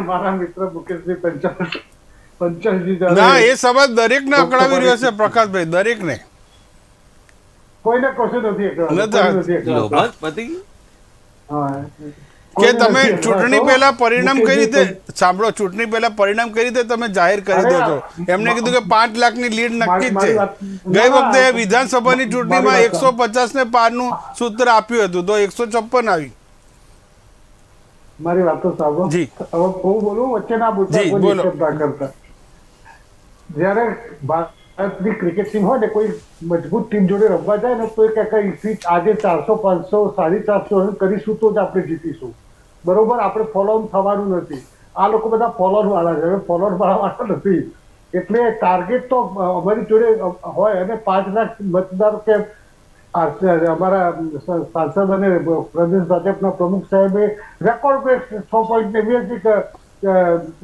મારા મિત્ર મુકેશભાઈ પંચાલજી ના એ સવાલ દરેક ને અકળાવી રહ્યો છે પ્રકાશભાઈ, દરેક ને. કોઈને કશું નથી કે તમે ચૂંટણી પહેલા પરિણામ કઈ રીતે સાંભળો, ચૂંટણી પહેલા પરિણામ કઈ રીતે તમે જાહેર કરી દો છો? એમને કીધું કે 5 લાખની લીડ નક્કી જ છે. ગઈ વખતે વિધાનસભાની ચૂંટણીમાં 150 ને પારનું સૂત્ર આપ્યું હતું તો 156 આવી. મારી વાતો સાંભળો. જી હવે હું બોલું વચ્ચે ના બોલતા કરતા. જયારે ભારતની ક્રિકેટ ટીમ હોય ને કોઈ મજબૂત ટીમ જોડે રમવા જાય ને તો એ કઈ આજે 400 500 450 રન કરીશું તો જ આપણે જીતીશું. બરોબર, આપણે ફોલો થવાનું નથી. આ લોકો બધા ફોલોઅર વાળા છે, ફોલોઅર વાળા નથી. એટલે ટાર્ગેટ તો અમારી જોડે હોય અને 5 લાખ મતદાર કે અમારા સાંસદ અને પ્રદેશ ભાજપના પ્રમુખ સાહેબે રેકોર્ડ બ્રેક 6.89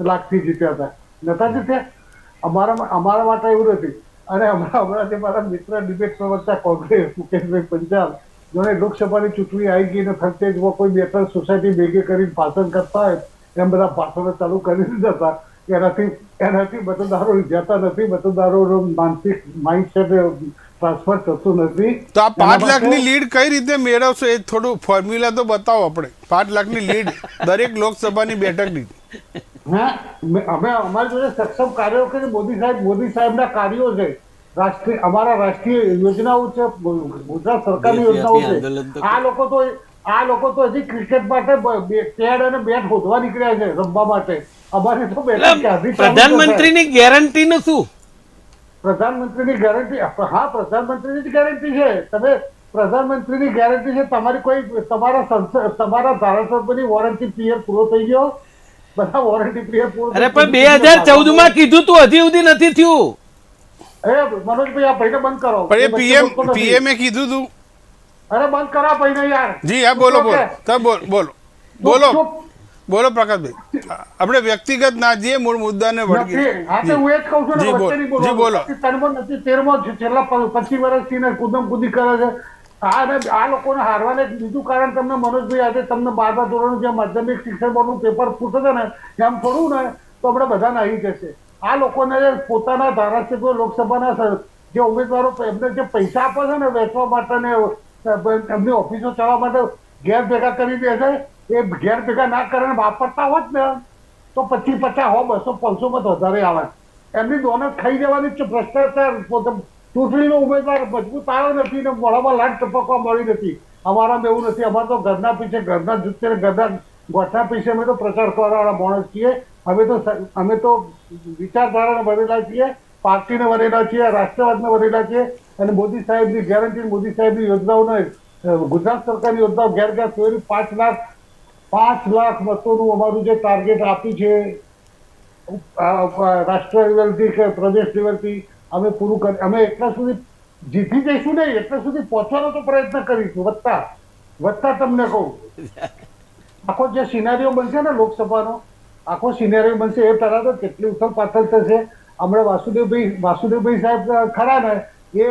લાખથી જીત્યા હતા. નતા જીત્યા? અમારા માટે એવું નથી. અને હમણાં જે મારા મિત્ર ડિબેટ પ્રવક્તા કોંગ્રેસ મુકેશભાઈ પંચાલ, જેને લોકસભાની ચૂંટણી આવી ગઈ ને ફક્ત કોઈ 2-3 સોસાયટી ભેગી કરીને ભાષણ કરતા હોય એમ બધા ભાષણો ચાલુ કરી દીધા હતા. એનાથી મતદારો જતા નથી, મતદારોનું માનસિક માઇન્ડસેટ ટ્રાન્સફર થતું નથી. તો આ 5 લાખની લીડ કઈ રીતે મેળવશો એ થોડું ફોર્મ્યુલા તો બતાવો આપણે. 5 લાખની લીડ દરેક લોકસભાની બેઠકની. અમે અમારી જોડે સક્ષમ કાર્યો કે મોદી સાહેબના કાર્યો છે, અમારા રાષ્ટ્રીય યોજનાઓ છે, ગુજરાત સરકારની યોજનાઓ છે. આ લોકો તો હજી ક્રિકેટ માટે પેડ અને બેટ શોધવા નીકળ્યા છે, રમવા માટે. અમારી તો પ્રધાનમંત્રીની ગેરંટી નું શું? પ્રધાનમંત્રીની ગેરંટી, હા, પ્રધાનમંત્રીની જ ગેરંટી છે. તમે પ્રધાનમંત્રીની ગેરંટી છે તમારી કોઈ તમારા ધારાસભ્યની વોરંટી પીરિયડ પૂરો થઈ ગયો? બધા વોરંટી પીરિયડ પૂરો. અરે પણ 2014 માં કીધું તું, હજી સુધી નથી થયું. મનોજભાઈ આ ભાઈને બંધ કરો. પણ એ પીએમ એ કીધું તું. અરે બંધ કરો ભાઈને યાર. જી હા, બોલો બોલો પ્રકાશભાઈ. આપણે વ્યક્તિગત ના જઈએ, મૂળ મુદ્દાને વળગી. હા, તો હું એ જ કહું છું ને, વચ્ચે નહીં જી બોલો. 13 છેલ્લા 25 વર્ષથી ને કુદમ કુદી કરે છે. આ લોકોને હારવાને બીજું કારણ તમને મનોજભાઈ, આજે તમને 12મા ધોરણનું જે માધ્યમિક શિક્ષણ બોર્ડનું પેપર પૂછે છે ને, એમ થોડું ને તો આપણે બધાને આવી જશે. આ લોકોને પોતાના ધારાસભ્યો, લોકસભાના જે ઉમેદવારો એમને જે પૈસા આપે છે ને વેચવા માટે ને એમની ઓફિસો ચલાવવા માટે, ઘેર ભેગા કરી દે છે. એ ઘેર ભેગા ના કરીને વાપરતા હોત ને તો 25, 50, 100, 200, 500 વધારે આવે. એમની દોનત ખાઈ જવાની જ છે. ભ્રષ્ટાચાર, ચૂંટણીનો ઉમેદવાર મજબૂત આવ્યો નથી ને મોઢામાં લાટ ટપકવા મળી નથી. અમારામાં એવું નથી. અમારે તો ઘરના પીછે, ઘરના જુત્તે, ઘરના ગોઠના પીછે અમે તો પ્રચાર કરવાવાળા માણસ છીએ. અમે તો વિચારધારાને ભરેલા છીએ, પાર્ટીને ભરેલા છીએ, રાષ્ટ્રવાદને ભરેલા છીએ. અને મોદી સાહેબની ગેરંટી, મોદી સાહેબની યોજનાઓને, ગુજરાત સરકારની યોજનાઓ ઘેર ઘેર 5 લાખ મતોનું અમારું જે ટાર્ગેટ આપ્યું છે રાષ્ટ્ર લેવલથી કે પ્રદેશ લેવલથી, અમે પૂરું કરી. અમે એટલા સુધી જીતી જઈશું નહીં, એટલા સુધી પહોંચવાનો તો પ્રયત્ન કરીશું. વધતા તમને કહું, આખો જે સિનારીઓ બનશે ને લોકસભાનો, આખો સિનારીઓ બનશે એ પહેલા તો કેટલી ઉથલ પાથલ થશે. હમણાં વાસુદેવભાઈ સાહેબ ખરા ને, એ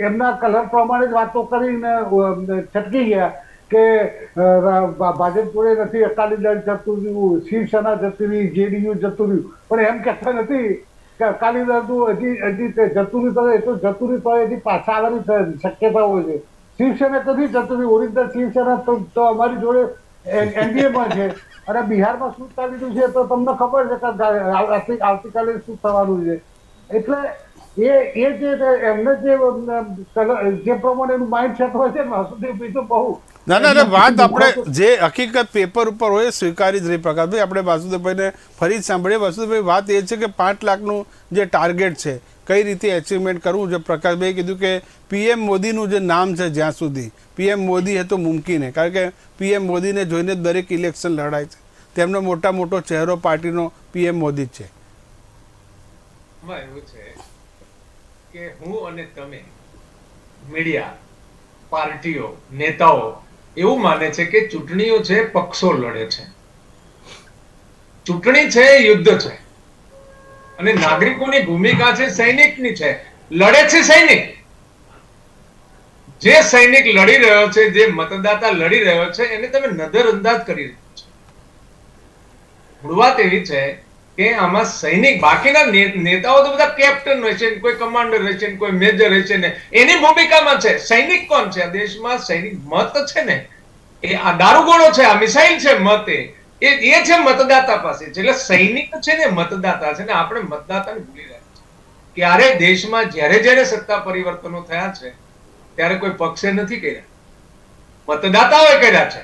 એમના કલર પ્રમાણે જ વાતો કરીને છટકી ગયા કે ભાજપ જોડે નથી, અકાલી દળ જતું રહ્યું, શિવસેના જતું રહ્યું, જેડીયુ જતું રહ્યું. પણ એમ કહેતા નથી કે અકાલી દળ હજી જતું રહ્યું, એ તો જતું રહ્યું તો હજી પાછા આવવાની શક્યતા હોય છે. શિવસેના તો નહીં જતું રહ્યું. ઓરિજિનલ શિવસેના તો અમારી જોડે એનડીએમાં છે. અને બિહારમાં શું ચાલી રહ્યું છે તો તમને ખબર છે કે આવતીકાલે શું થવાનું છે. એટલે એ જે એમને જે પ્રમાણે એનું માઇન્ડ સેટ હોય છે ને, વાસુદેવભાઈ તો બહુ ના, વાત આપણે જે હકીકત પેપર ઉપર હોય સ્વીકારી જ રહી. પ્રકાશભાઈ, આપણે વાસુદેવભાઈને ફરી જ સાંભળીએ. વાસુદેવભાઈ, વાત એ છે કે 5 લાખનું જે ટાર્ગેટ છે, કઈ રીતે એચિવમેન્ટ કરવું છે. પ્રકાશભાઈ કીધું કે પીએમ મોદીનું જે નામ છે, જ્યાં સુધી પીએમ મોદી હે તો મુમકિન હે, કારણ કે પીએમ મોદીને જોઈને દરેક ઇલેક્શન લડાય છે. તેમનો મોટો ચહેરો પાર્ટીનો પીએમ મોદી જ છે. એવું છે કે હું અને તમે, મીડિયા, પાર્ટીઓ, નેતાઓ એવું માને છે કે ચૂંટણીઓ છે પક્ષો લડે છે, ચૂંટણી છે યુદ્ધ છે, અને નાગરિકોની ભૂમિકા છે સૈનિકની છે. લડે છે સૈનિક. જે સૈનિક લડી રહ્યો છે, જે મતદાતા લડી રહ્યો છે, એને તમે નજરઅંદાજ કરી રહ્યો છો. મૂળવાત એવી છે કે આમાં સૈનિક, બાકીના નેતાઓ તો બધા કેપ્ટન હોય છે, કોઈ કમાન્ડર હોય છે, કોઈ મેજર હોય છે ને, એની ભૂમિકામાં છે. સૈનિક કોણ છે આ દેશમાં? સૈનિક મત છે ને, એ આ દારૂગોળો છે, આ મિસાઇલ છે, મત એ છે મતદાતા પાસે. એટલે સૈનિક છે ને મતદાતા છે ને. આપણે મતદાતાને ભૂલી રહ્યા છીએ. ક્યારે દેશમાં જ્યારે સત્તા પરિવર્તનો થયા છે ત્યારે કોઈ પક્ષે નથી કર્યા, મતદાતાઓએ કર્યા છે.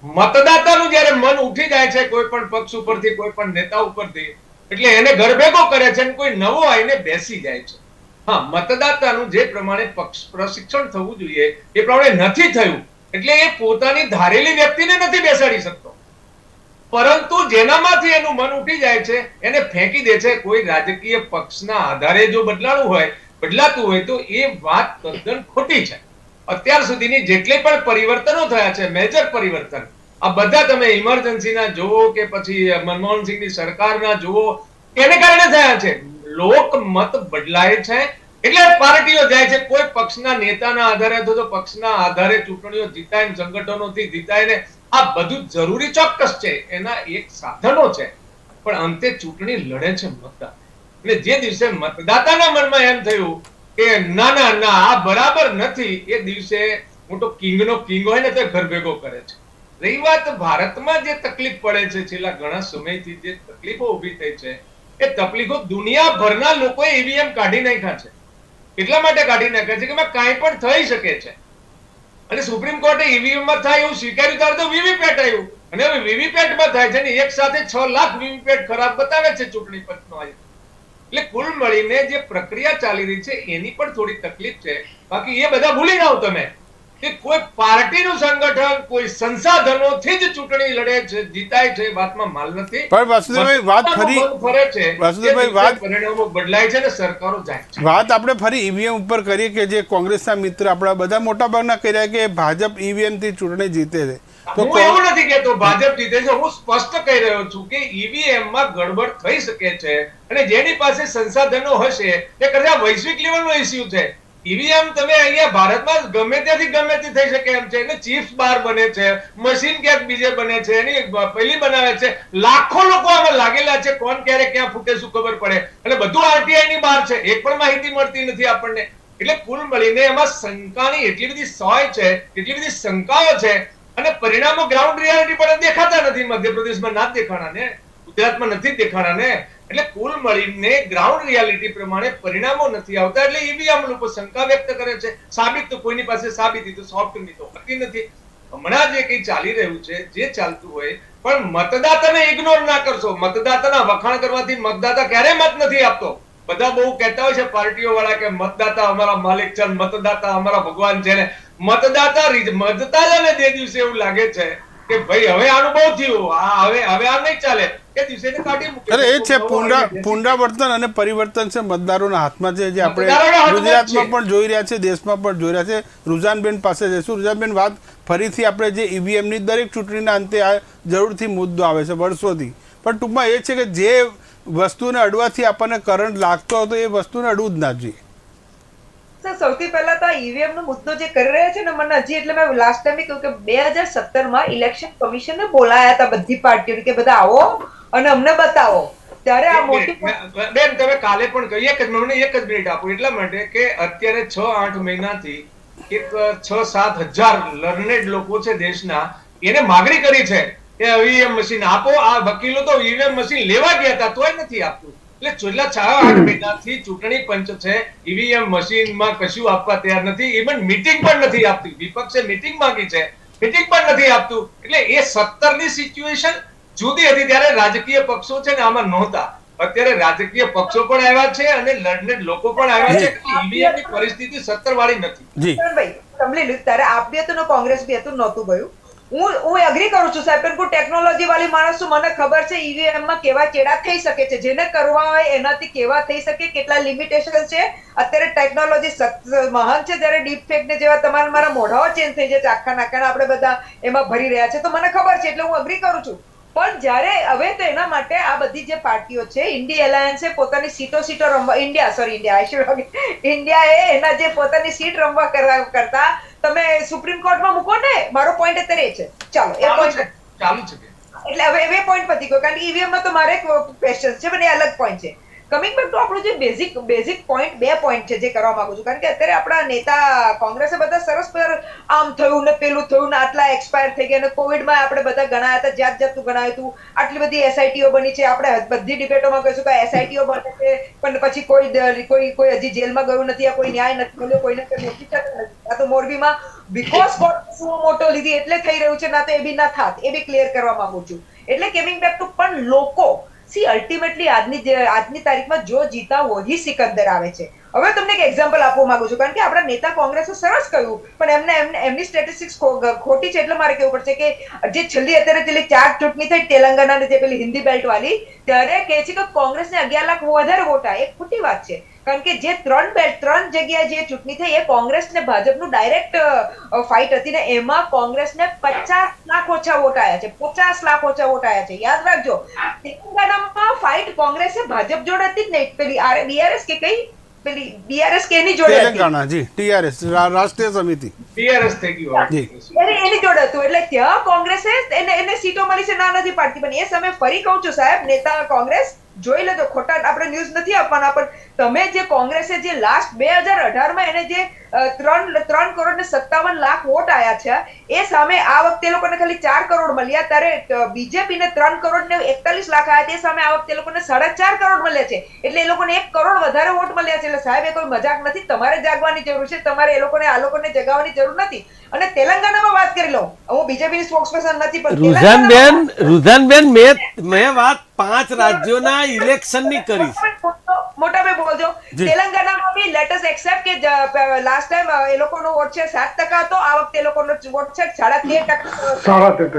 મતદાતાનું જયારે મન ઉઠી જાય છે કોઈ પણ પક્ષ ઉપરથી, કોઈ પણ નેતા ઉપરથી, એટલે એને ઘર ભેગો કરે છે અને કોઈ નવો આવીને બેસી જાય છે. હા, મતદાતાનું જે પ્રમાણે પક્ષ પ્રશિક્ષણ થવું જોઈએ એ પ્રમાણે નથી થયું, એટલે એ પોતાની ધારેલી વ્યક્તિને નથી બેસાડી શકતો. પરંતુ જેનામાંથી એનું મન ઉઠી જાય છે એને ફેંકી દે છે. કોઈ રાજકીય પક્ષના આધારે જો બદલાતું હોય તો એ વાત તદ્દન ખોટી છે. અત્યાર સુધીની જેટલી પણ પરિવર્તનો થયા છે, મેજર પરિવર્તન, આ બધા તમે ઇમરજન્સીના જુઓ કે પછી મનમોહનસિંહની સરકારના જુઓ, એને કારણે થયા છે. લોકમત બદલાય છે એટલે પાર્ટીઓ જાય છે. કોઈ પક્ષના નેતાના આધારે અથવા તો પક્ષના આધારે ચૂંટણીઓ જીતાય, સંગઠનોથી જીતાય ને, આ બધું જરૂરી ચોક્કસ છે, એના એક સાધનો છે. પણ અંતે ચૂંટણી લડે છે મતદાતા. એટલે જે દિવસે મતદાતાના મનમાં એમ થયું કે ના આ બરાબર નથી, એ દિવસે મોટો કિંગનો કિંગ હોય ને તો ઘર ભેગો કરે છે. રહી વાત ભારતમાં જે તકલીફ પડે છે, છેલ્લા ઘણા સમયથી જે તકલીફો ઊભી થઈ છે, એ તકલીફો દુનિયાભરના લોકોએ ઈવીએમ કાઢી નાખ્યા છે. એટલા માટે કાઢી નાખ્યા છે કે એમાં કાંઈ પણ થઈ શકે છે. અને સુપ્રીમ કોર્ટે ઈવીએમ માં થાય એવું સ્વીકાર્યું ત્યારે તો વીવીપેટ આવ્યું, અને હવે વીવીપેટ માં થાય છે ને એક સાથે 6 લાખ વીવીપેટ ખરાબ બતાવે છે ચૂંટણી પંચનો. એટલે કુલ મળીને જે પ્રક્રિયા ચાલી રહી છે એની પણ થોડી તકલીફ છે. બાકી એ બધા ભૂલી જાઓ તમે કે કોઈ પાર્ટીનું સંગઠન કોઈ સંસાધનોથી જ ચૂંટણી લડે છે, જીતાય છે, વાતમાં માલ નથી. પણ વાસુદેવભાઈ વાત ફરી ફરે છે, વાસુદેવભાઈ વાત પરિણામો બદલાય છે ને સરકારો જાય છે. વાત આપણે ફરી ઈવીએમ ઉપર કરીએ કે જે કોંગ્રેસના મિત્ર આપણા બધા મોટા ભાગના કહી રહ્યા કે ભાજપ ઈવીએમ થી ચૂંટણી જીતે છે. હું એવું નથી કહેતો ભાજપ જીતે છે, હું સ્પષ્ટ કહી રહ્યો છું કે ઈવીએમ માં ગડબડ થઈ શકે છે, અને જેની પાસે સંસાધનો હશે તે કદાચ વૈશ્વિક લેવલનો ઇસ્યુ છે. ઈવીએમ તમે અહીંયા ભારતમાં ગમે ત્યાંથી ગમે તે થઈ શકે એમ છે, એને ચિપ્સ બહાર બને છે, મશીન ક્યાંક બીજે બને છે, એની પહેલી બનાવે છે, લાખો લોકો આમાં લાગેલા છે, કોણ ક્યારે ક્યાં ફૂટે શું ખબર પડે, અને બધું આરટીઆઈ ની બહાર છે, એક પણ માહિતી મળતી નથી આપણને. એટલે કુલ મળીને એમાં શંકાની એટલી બધી સોય છે, એટલી બધી શંકાઓ છે, અને પરિણામો ગ્રાઉન્ડ રિયાલિટી પર દેખાતા નથી. મધ્યપ્રદેશમાં ના દેખાણા ને, ગુજરાતમાં નથી દેખાણા ને, એટલે કુલ મળીને ગ્રાઉન્ડ રિયાલિટી પ્રમાણે પરિણામો નથી આવતા. એટલે ઈવીએમ લોકો શંકા વ્યક્ત કરે છે. સાબિત તો કોઈની પાસે સાબિતી તો સોફ્ટની તો હોતી નથી. હમણાં જે કંઈ ચાલી રહ્યું છે, જે ચાલતું હોય, પણ મતદાતાને ઇગ્નોર ના કરશો. મતદાતાના વખાણ કરવાથી મતદાતા ક્યારેય મત નથી આપતો. બધા બહુ કહેતા હોય છે પાર્ટીઓ વાળા કે મતદાતા અમારા માલિક છે, મતદાતા અમારા ભગવાન છે. ને મતદાતાને જે દિવસે એવું લાગે છે કે ભાઈ હવે આનું બહુ થયું, હવે આ નહીં ચાલે, એ દિવસે કાઢી મૂકે. અરે એ છે પુનરાવર્તન અને પરિવર્તન છે મતદારોના હાથમાં છે, જે આપણે ગુજરાતમાં પણ જોઈ રહ્યા છે, દેશમાં પણ જોઈ રહ્યા છે. રૂઝાનબેન પાસે જઈશું. રૂઝાનબેન, વાત ફરીથી આપણે જે ઈવીએમ ની દરેક ચૂંટણીના અંતે આ જરૂરથી મુદ્દો આવે છે વર્ષોથી, પણ ટૂંકમાં એ છે કે જે વસ્તુને અડવાથી આપણને કરંટ લાગતો હતો એ વસ્તુને અડવું જ ના જોઈએ. સૌથી પહેલા તો ઈવીએમ નો મુદ્દો જે કરી રહ્યા છે ને, મને હજી એટલે મેં લાસ્ટ ટાઈમ કહ્યું કે 2017 માં ઇલેક્શન કમિશને બોલાયા હતા બધી પાર્ટીઓને કે બધા આવો અને અમને બતાવો. ત્યારે આ મોટી બેન તમે કાલે પણ કહી એક જ મિનિટ આપો, એટલા માટે કે અત્યારે 6-8 મહિનાથી એક 6-7 હજાર લર્નેડ લોકો છે દેશના, એને માગણી કરી છે કે ઈવીએમ મશીન આપો. આ વકીલો તો ઈવીએમ મશીન લેવા ગયા હતા તોય નથી આપતું. એટલે છેલ્લા 6-8 મહિનાથી ચૂંટણી પંચ છે ઈવીએમ મશીનમાં કશું આપવા તૈયાર નથી. ઇવન મીટિંગ પણ નથી આપતી. વિપક્ષે મીટિંગ માંગી છે, મીટિંગ પણ નથી આપતું. એટલે એ 17 ની સિચ્યુએશન જુદી હતી, ત્યારે રાજકીય પક્ષો છે ને આમાં નહોતા. અત્યારે રાજકીય પક્ષો પણ આવ્યા છે અને લડનેડ લોકો પણ આવ્યા છે. ઈવીએમ ની પરિસ્થિતિ 17 વાળી નથી. ભાઈ તમને ત્યારે આપ બી હતું ને કોંગ્રેસ બી હતું, નહોતું ગયું. હું એગ્રી કરું છું સાહેબ, પણ ટેકનોલોજી વાળી માણસ છું, મને ખબર છે ઈવીએમ માં કેવા ચેડા થઈ શકે છે. જેને કરવા હોય એનાથી કેવા થઈ શકે, કેટલા લિમિટેશન છે. અત્યારે ટેકનોલોજી મહાન છે, જ્યારે ડીપ ફેક ને જેવા તમારા મારા મોઢાઓ ચેન્જ થઈ જાય છે, આખા નાખા આપણે બધા એમાં ભરી રહ્યા છે, તો મને ખબર છે, એટલે હું અગ્રી કરું છું. પણ જ્યારે હવે તો એના માટે આ બધી જે પાર્ટીઓ છે, ઇન્ડિયા એલાયન્સે પોતાની સીટો રમવા, ઇન્ડિયાએ એના જે પોતાની સીટ રમવા કરતા તમે સુપ્રીમ કોર્ટમાં મૂકો ને. મારો પોઈન્ટ અત્યારે એ છે. ચાલો એ પોઈન્ટ ચાલુ છે એટલે હવે એ પોઈન્ટ પતી ગયો, કારણ કે ઈવીએમ માં તો મારે ક્વેશ્ચન છે, પણ એ અલગ પોઈન્ટ છે. કમિંગ બેક ટુ આપણું જે બેઝિક પોઈન્ટ, 2 પોઈન્ટ છે જે કરવા માંગુ છું. કારણ કે અત્યારે આપણા નેતા કોંગ્રેસે બધા સરસ આમ થયું ને પેલું થયું ને આટલા એક્સપાયર થઈ ગયા, અને કોવિડમાં આપણે બધા ગણાયા હતા, જાતનું ગણાયું હતું, આટલી બધી એસઆઈટીઓ બની છે. આપણે બધી ડિબેટોમાં કહીશું કે એસઆઈટીઓ બને છે, પણ પછી કોઈ હજી જેલમાં ગયું નથી, આ કોઈ ન્યાય નથી મળ્યો, કોઈને કોઈ મોટી નથી. આ તો મોરબીમાં બીકોઝ શું મોટો લીધી એટલે થઈ રહ્યું છે, ના તો એ બી ના થાત. એ બી ક્લિયર કરવા માંગુ છું. એટલે કમિંગ બેક ટુ પણ લોકો અલ્ટિમેટલી આજની તારીખમાં જો જીતા વહી સિકંદર આવે છે. હવે તમને એક એક્ઝામ્પલ આપવા માંગુ છું, કારણ કે આપણા નેતા કોંગ્રેસે સરસ કહ્યું, પણ એમની સ્ટેટિસ્ટિક્સ ખોટી છે. એટલે મારે કહેવું પડશે કે જે છેલ્લી અત્યારે પેલી 4 ચૂંટણી થઈ તેલંગાના ને જે પેલી હિન્દી બેલ્ટ વાળી, ત્યારે કહે છે કે કોંગ્રેસને 11 લાખ વધારે વોટ આવ્યા. એ ખોટી વાત છે, કારણ કે જે 3 જગ્યાએ જે ચૂંટણી થઈ એ કોંગ્રેસ ને ભાજપનું ડાયરેક્ટ ફાઇટ હતી ને એમાં કોંગ્રેસને 50 લાખ ઓછા વોટ આવ્યા છે. 50 લાખ ઓછા વોટ આવ્યા છે, યાદ રાખજો. તેલંગાનામાં ફાઇટ કોંગ્રેસે ભાજપ જોડે હતી જ નહીં, પેલી બીઆરએસ કે કઈ પેલી બીઆરએસ કે એની જોડે તેલંગાના જી ટીઆરએસ રાષ્ટ્રીય સમિતિ ટીઆરએસ થઈ ગયું એની જોડે હતું. એટલે ત્યાં કોંગ્રેસે એને સીટો મળી છે, ના નથી પાડતી. પણ એ સમયે ફરી કહું છું સાહેબ, નેતા કોંગ્રેસ જોઈ લેજો, ખોટા આપણે ન્યૂઝ નથી આપવાના, પણ તમે જે કોંગ્રેસે જે લાસ્ટ 2018 એને જે 3,57,00,000 વોટ આયા છે, એ સામે આ વખતે લોકોને ખાલી 4 કરોડ મળ્યા. ત્યારે બીજેપી ને 3,41,00,000 આયા, તે સામે આ વખતે લોકોને 4.5 કરોડ મળ્યા છે. એટલે એ લોકોને 1 કરોડ વધારે વોટ મળ્યા છે. એટલે સાહેબ, એ કોઈ મજાક નથી. તમારે જાગવાની જરૂર છે, તમારે આ લોકોને જગાવવાની જરૂર નથી. અને તેલંગાણામાં વાત કરી લઉં, હું બીજેપી ની સ્પોક્સપર્સન નથી, પણ રુઝાનબેન મેં વાત 5 રાજ્યોના ઇલેક્શન ની કરી છે. મોટા ભાઈ બોલજો. તેલંગાણામાં બી લેટ અસ એક્સેપ્ટ કે લાસ્ટ ટાઈમ એ લોકોનો વોટ છે 7% હતો, આ વખતે એ લોકોનો વોટ છે 13.5%.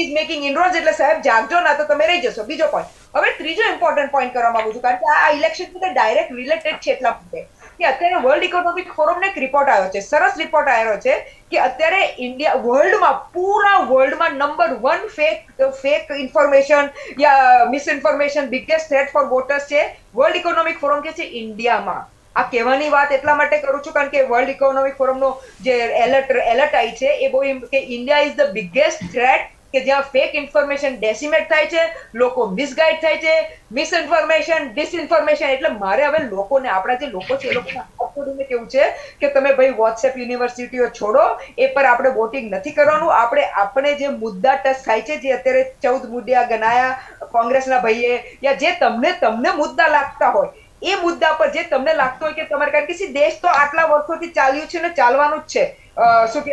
Is making inroads. એટલે સાહેબ જાગજો, ના તો તમે રહી જશો. બીજો પોઈન્ટ, હવે ત્રીજો ઇમ્પોર્ટન્ટ પોઈન્ટ કરવા માંગુ છું, કારણ કે આ ઇલેક્શન સાથે ડાયરેક્ટ રિલેટેડ છે. એટલા માટે કે અત્યારે વર્લ્ડ ઇકોનોમિક ફોરમનો એક રિપોર્ટ આવ્યો છે, સરસ રિપોર્ટ આવ્યો છે કે અત્યારે ઇન્ડિયા વર્લ્ડમાં, પૂરા વર્લ્ડમાં નંબર 1 ફેક ઇન્ફોર્મેશન યા misinformation biggest threat four voters છે. વર્લ્ડ ઇકોનોમિક ફોરમ કે છે ઇન્ડિયામાં. આ કહેવાની વાત એટલા માટે કરું છું કારણ કે વર્લ્ડ ઇકોનોમિક ફોરમનો જે એલર્ટ આવી છે એ બહુ કે India is the biggest threat, કે જ્યાં ફેક ઇન્ફોર્મેશન ડેસિમેટ થાય છે, લોકો મિસગાઈડ થાય છે, મિસઇન્ફોર્મેશન, ડિસઇન્ફોર્મેશન. એટલે મારે હવે લોકોને, આપણા જે લોકો છે એ લોકોને હાથ જોડીને કેવું છે કે તમે ભાઈ વોટ્સએપ યુનિવર્સિટીઓ છોડો, એ પર આપણે વોટિંગ નથી કરવાનું. આપણે જે મુદ્દા ટચ થાય છે, જે અત્યારે 14 મુદ્દા ગણાયા કોંગ્રેસના ભાઈએ, યા જે તમને મુદ્દા લાગતા હોય, એ મુદ્દા પર જે તમને લાગતો હોય કે તમારે, કારણ કે દેશ તો આટલા વર્ષોથી ચાલ્યું છે ને ચાલવાનું જ છે. શું કે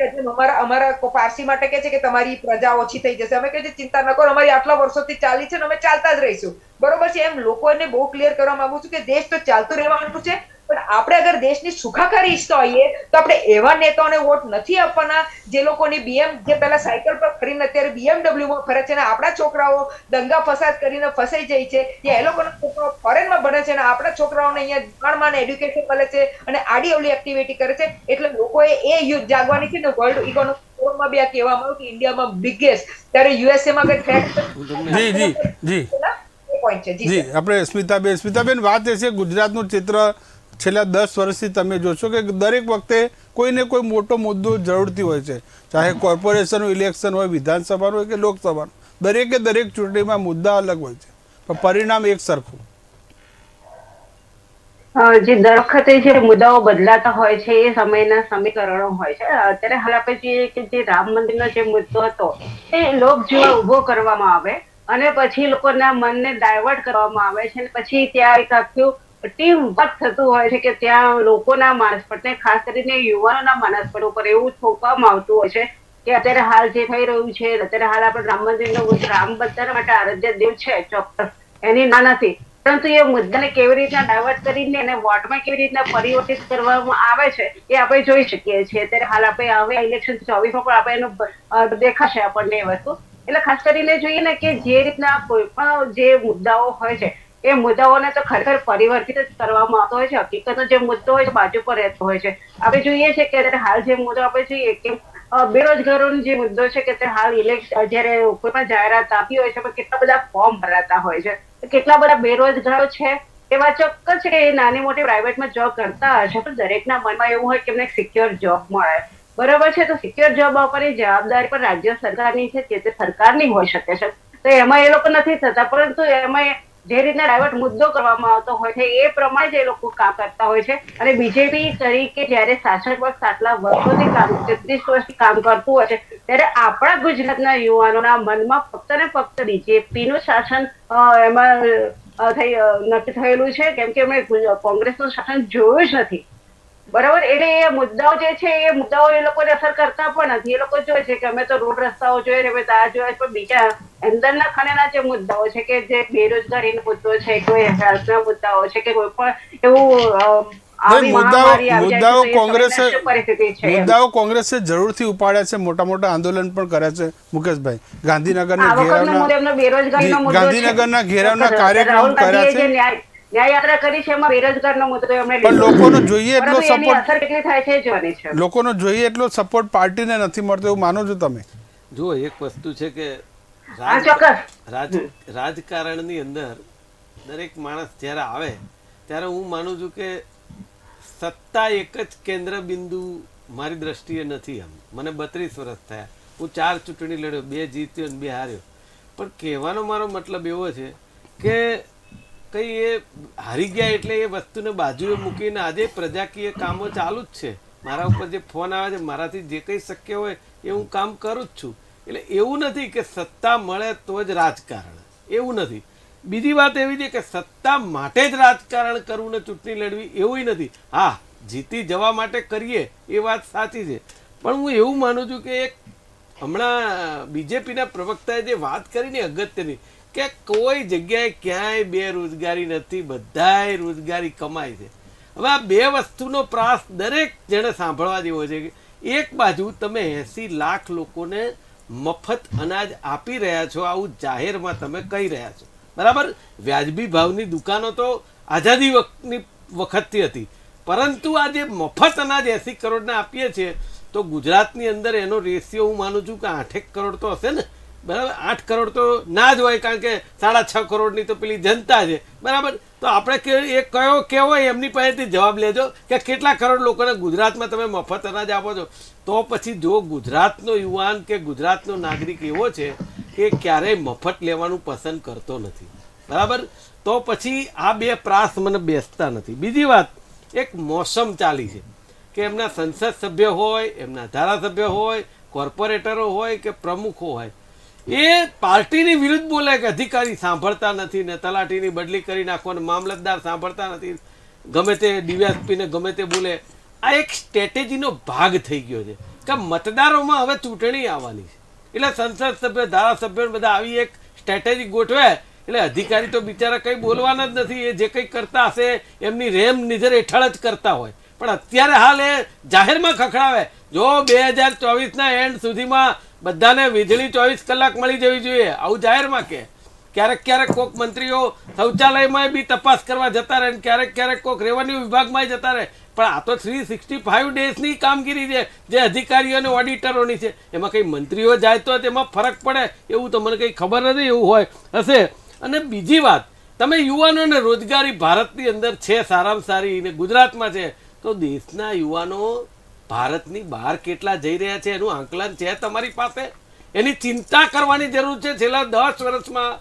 અમારા પારસી માટે કે છે કે તમારી પ્રજા ઓછી થઈ જશે, અમે કહે છે ચિંતા ન કરો, અમારી આટલા વર્ષોથી ચાલી છે ને અમે ચાલતા જ રહીશું. બરોબર છે. એમ લોકોને બહુ ક્લિયર કરવા માંગુ છું કે દેશ તો ચાલતું રહેવાનું છે, પણ આપણે અગર દેશની સુખાકારી ઈચ્છતા હોઈએ તો આપણે એવા નેતાઓને વોટ નથી આપવાના જે લોકોની જે પહેલા સાયકલ પર ફરીને અત્યારે BMW માં ફરે છે, ને આપણા છોકરાઓ દંગા ફસાદ કરીને ફસાઈ જાય છે, યા એ લોકોના છોકરાઓ ફોરેનમાં ભણે છે, ને આપણા છોકરાઓને અહીંયા દુકાનમાં એડ્યુકેશન મળે છે અને આડી અવળી એક્ટિવિટી કરે છે. એટલે લોકોએ એ યુદ્ધ જાગવાની છે ને વર્લ્ડ ઇકોનોમિક ફોરમમાં બી આ કહેવામાં આવ્યું કે ઇન્ડિયામાં બિગેસ્ટ, ત્યારે યુએસએ માં કઈ થ્રેટ જી આપણે સ્મિતાબેન વાત એ છે, ગુજરાતનું ચિત્ર છેલ્લા 10 વર્ષથી તમે જોશો કે દરેક વખતે કોઈને કોઈ મોટો મુદ્દો જરૂરથી હોય છે, ચાહે કોર્પોરેશનનું ઇલેક્શન હોય, વિધાનસભાનું હોય કે લોકસભાનું, દરેક ચૂંટણીમાં મુદ્દા અલગ હોય છે, પણ પરિણામ એક સરખું. જે દર વખતે જે મુદ્દાઓ બદલાતા હોય છે એ સમયના સમીકરણો હોય છે. અત્યારે હાલ આપણે જોઈએ કે જે રામ મંદિરનો જે મુદ્દો હતો એ લોકજીવન ઉભો કરવામાં આવે અને પછી લોકોના મનને ડાયવર્ટ કરવામાં આવે છે, અને પછી ત્યાં એક આખું ટીમ વર્ક થતું હોય છે કે ત્યાં લોકોના માનસ પર, ખાસ કરીને યુવાનોના માનસ પર ઉપર એવું થોપવામાં આવતું હોય છે કે અત્યારે હાલ જે થઈ રહ્યું છે, અત્યારે હાલ આપણે રામ મંદિરનો રામ બધા માટે આરાધ્ય દેવ છે ચોક્કસ, એની ના નથી, પરંતુ એ મુદ્દાને કેવી રીતના ડાયવર્ટ કરીને એને વોટમાં કેવી રીતના પરિવર્તિત કરવામાં આવે છે એ આપણે જોઈ શકીએ છીએ. અત્યારે હાલ આપણે હવે ઇલેક્શન 24માં પણ આપણે એનું દેખાશે આપણને એ વસ્તુ. એટલે ખાસ કરીને જોઈએ ને કે જે રીતના કોઈ પણ જે મુદ્દાઓ હોય છે એ મુદ્દાઓને તો ખરેખર પરિવર્તિત જ કરવામાં આવતો હોય છે. હકીકતનો જે મુદ્દો હોય છે બાજુ પર રહેતો હોય છે. આપણે જોઈએ છે કે હાલ જે મુદ્દો આપણે જોઈએ કે બેરોજગારોનો જે મુદ્દો છે કે હાલ ઇલેક્શન જયારે કોઈ પણ જાહેરાત આપી હોય છે પણ કેટલા બધા ફોર્મ ભરાતા હોય છે, કેટલા બધા બેરોજગારો છે એવા ચોક્કસ છે કે એ નાની મોટી પ્રાઇવેટમાં જોબ કરતા હશે, પણ દરેકના મનમાં એવું હોય કે એમને સિક્યોર જોબ મળે. બરાબર છે. તો સિક્યોર જોબ આપવાની જવાબદારી પણ રાજ્ય સરકારની છે, તે સરકારની હોઈ શકે છે. તો એમાં એ લોકો નથી થતા, પરંતુ એમાં જે રીતના ડાયવર્ટ મુદ્દો કરવામાં આવતો હોય છે એ પ્રમાણે જ એ લોકો કામ કરતા હોય છે. અને બીજેપી તરીકે જયારે શાસક પક્ષ આટલા વર્ષોથી 33 વર્ષથી કામ કરતું હોય છે, ત્યારે આપણા ગુજરાતના યુવાનોના મનમાં ફક્ત ને ફક્ત બીજેપીનું શાસન એમાં નક્કી થયેલું છે, કેમ કે એમણે કોંગ્રેસનું શાસન જોયું જ નથી. બરાબર. એટલે એ મુદ્દાઓ જે છે એ મુદ્દાઓ એ લોકોને અસર કરતા પણ નથી. એ લોકો જોયે છે કે અમે તો રોડ રસ્તાઓ જોઈએ છે, અમે તો આ જોઈએ, પણ બીજા અંદરના ખાનેના જે મુદ્દાઓ છે કે જે બેરોજગારીનો મુદ્દો છે, કોઈ હેલ્થના મુદ્દાઓ છે કે કોઈ પણ એવું મુદ્દાઓ કોંગ્રેસે જરૂરથી ઉપાડ્યા છે, મોટા આંદોલન પણ કર્યા છે. મુકેશભાઈ, ગાંધીનગરના ઘેરાવના કાર્યક્રમ કર્યા છે, ન્યાયયાત્રા કરી છે, એમાં બેરોજગારનો મુદ્દો એમણે પણ લોકોનો જોઈએ એટલો સપોર્ટ, અસર કેટલી થાય છે જોવાની છે. લોકોનો જોઈએ એટલો સપોર્ટ પાર્ટીને નથી મળતો એવું માનો છો તમે? જો એક વસ્તુ છે કે રાજકારણની અંદર દરેક માણસ જ્યારે આવે ત્યારે હું માનું છું કે સત્તા એક જ કેન્દ્ર બિંદુ મારી દ્રષ્ટિએ નથી. મને 32 વર્ષ થયા, હું 4 ચૂંટણી લડ્યો, 2 જીત્યો અને 2 હાર્યો, પણ કહેવાનો મારો મતલબ એવો છે કે કંઈ એ હારી ગયા એટલે એ વસ્તુને બાજુએ મૂકીને આજે પ્રજાકીય કામો ચાલુ જ છે. મારા ઉપર જે ફોન આવે છે, મારાથી જે કંઈ શક્ય હોય એ હું કામ કરું જ છું. એટલે એવું નથી કે સત્તા મળે તો જ રાજકારણ, એવું નથી. બીજી વાત એવી છે કે સત્તા માટે જ રાજકારણ કરવું ને ચૂંટણી લડવી એવું નથી. હા, જીતી જવા માટે કરીએ એ વાત સાચી છે, પણ હું એવું માનું છું કે એક હમણાં બીજેપીના પ્રવક્તાએ જે વાત કરીને અગત્યની કે કોઈ જગ્યાએ ક્યાંય બેરોજગારી નથી, બધાય રોજગારી કમાય છે. હવે આ બે વસ્તુનો પ્રાસ દરેક જણે સાંભળવા જેવો છે કે એક બાજુ તમે 80 લાખ લોકોને મફત અનાજ આપી રહ્યા છો, આવું જાહેરમાં તમે કહી રહ્યા છો, બરાબર. વ્યાજબી ભાવની દુકાનો તો આઝાદી વખતથી હતી, પરંતુ આ જે મફત અનાજ 80 કરોડને આપીએ છીએ તો ગુજરાતની અંદર એનો રેશિયો હું માનું છું કે 8 કરોડ તો હશે ને, બરાબર. 8 કરોડ તો ના જ હોય, કારણ કે 6.5 કરોડની તો પેલી જનતા છે, બરાબર. તો આપણે એ કયો કેવો એમની પાસેથી જવાબ લેજો કે કેટલા કરોડ લોકોને ગુજરાતમાં તમે મફત અનાજ આપો છો. તો પછી જો ગુજરાતનો યુવાન કે ગુજરાતનો નાગરિક એવો છે કે ક્યારેય મફત લેવાનું પસંદ કરતો નથી, બરાબર, તો પછી આ બે પ્રાસ મને બેસતા નથી. બીજી વાત, એક મોસમ ચાલી છે કે એમના સંસદ સભ્ય હોય, એમના ધારાસભ્ય હોય, કોર્પોરેટરો હોય કે પ્રમુખો હોય, એ પાર્ટીની વિરુદ્ધ બોલે કે અધિકારી સાંભળતા નથી ને તલાટીની બદલી કરી નાખો ને મામલતદાર સાંભળતા નથી, ગમે તે ડીવાયએસપીને ગમે તે બોલે. આ એક સ્ટ્રેટેજીનો ભાગ થઈ ગયો છે કે મતદારોમાં હવે ચૂંટણી આવવાની છે, એટલે સંસદ સભ્ય ધારાસભ્યો બધા આવી એક સ્ટ્રેટેજી ગોઠવે એટલે અધિકારી તો બિચારા કંઈ બોલવાના જ નથી. એ જે કંઈ કરતા હશે એમની રેમ નિઝર હેઠળ જ કરતા હોય, પણ અત્યારે હાલ એ જાહેરમાં ખખડાવે જો 2024ના એન્ડ સુધીમાં બધાને વીજળી 24 કલાક મળી જવી જોઈએ, આવું જાહેરમાં કે. ક્યારેક ક્યારેક કોઈક મંત્રીઓ શૌચાલયમાં બી તપાસ કરવા જતા રહે, ક્યારેક ક્યારેક કોઈક રેવન્યુ વિભાગમાં જતા રહે, પણ આ તો 365 ડેઝની કામગીરી છે જે અધિકારીઓ અને ઓડિટરોની છે. એમાં કંઈ મંત્રીઓ જાય તો તેમાં ફરક પડે એવું તો મને કંઈ ખબર નથી, એવું હોય હશે. અને બીજી વાત, તમે યુવાનોને રોજગારી ભારતની અંદર છે સારામાં સારી ને ગુજરાતમાં છે, તો દેશના યુવાનો ભારતની બહાર કેટલા જઈ રહ્યા છે એનું આંકલન છે તમારી પાસે? એની ચિંતા કરવાની જરૂર છે. છેલ્લા 10 વર્ષમાં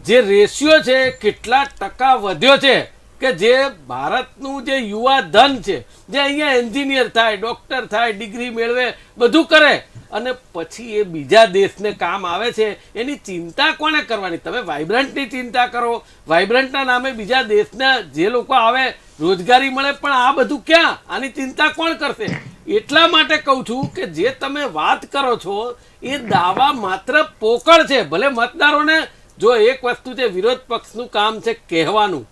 જે રેશિયો છે કેટલા ટકા વધ્યો છે કે જે ભારતનું જે યુવા ધન છે, જે અહીંયા એન્જિનિયર થાય, ડોક્ટર થાય, ડિગ્રી મેળવે, બધું કરે અને પછી એ બીજા દેશને કામ આવે છે, એની ચિંતા કોને કરવાની? તમે વાઇબ્રન્ટની ચિંતા કરો, વાઇબ્રન્ટના નામે બીજા દેશના જે લોકો આવે રોજગારી મળે, પણ આ બધું ક્યાં? આની ચિંતા કોણ કરશે? એટલા માટે કહું છું કે જે તમે વાત કરો છો એ દાવા માત્ર પોકળ છે. ભલે મતદારોને, જો એક વસ્તુ છે, વિરોધ પક્ષનું કામ છે કહેવાનું,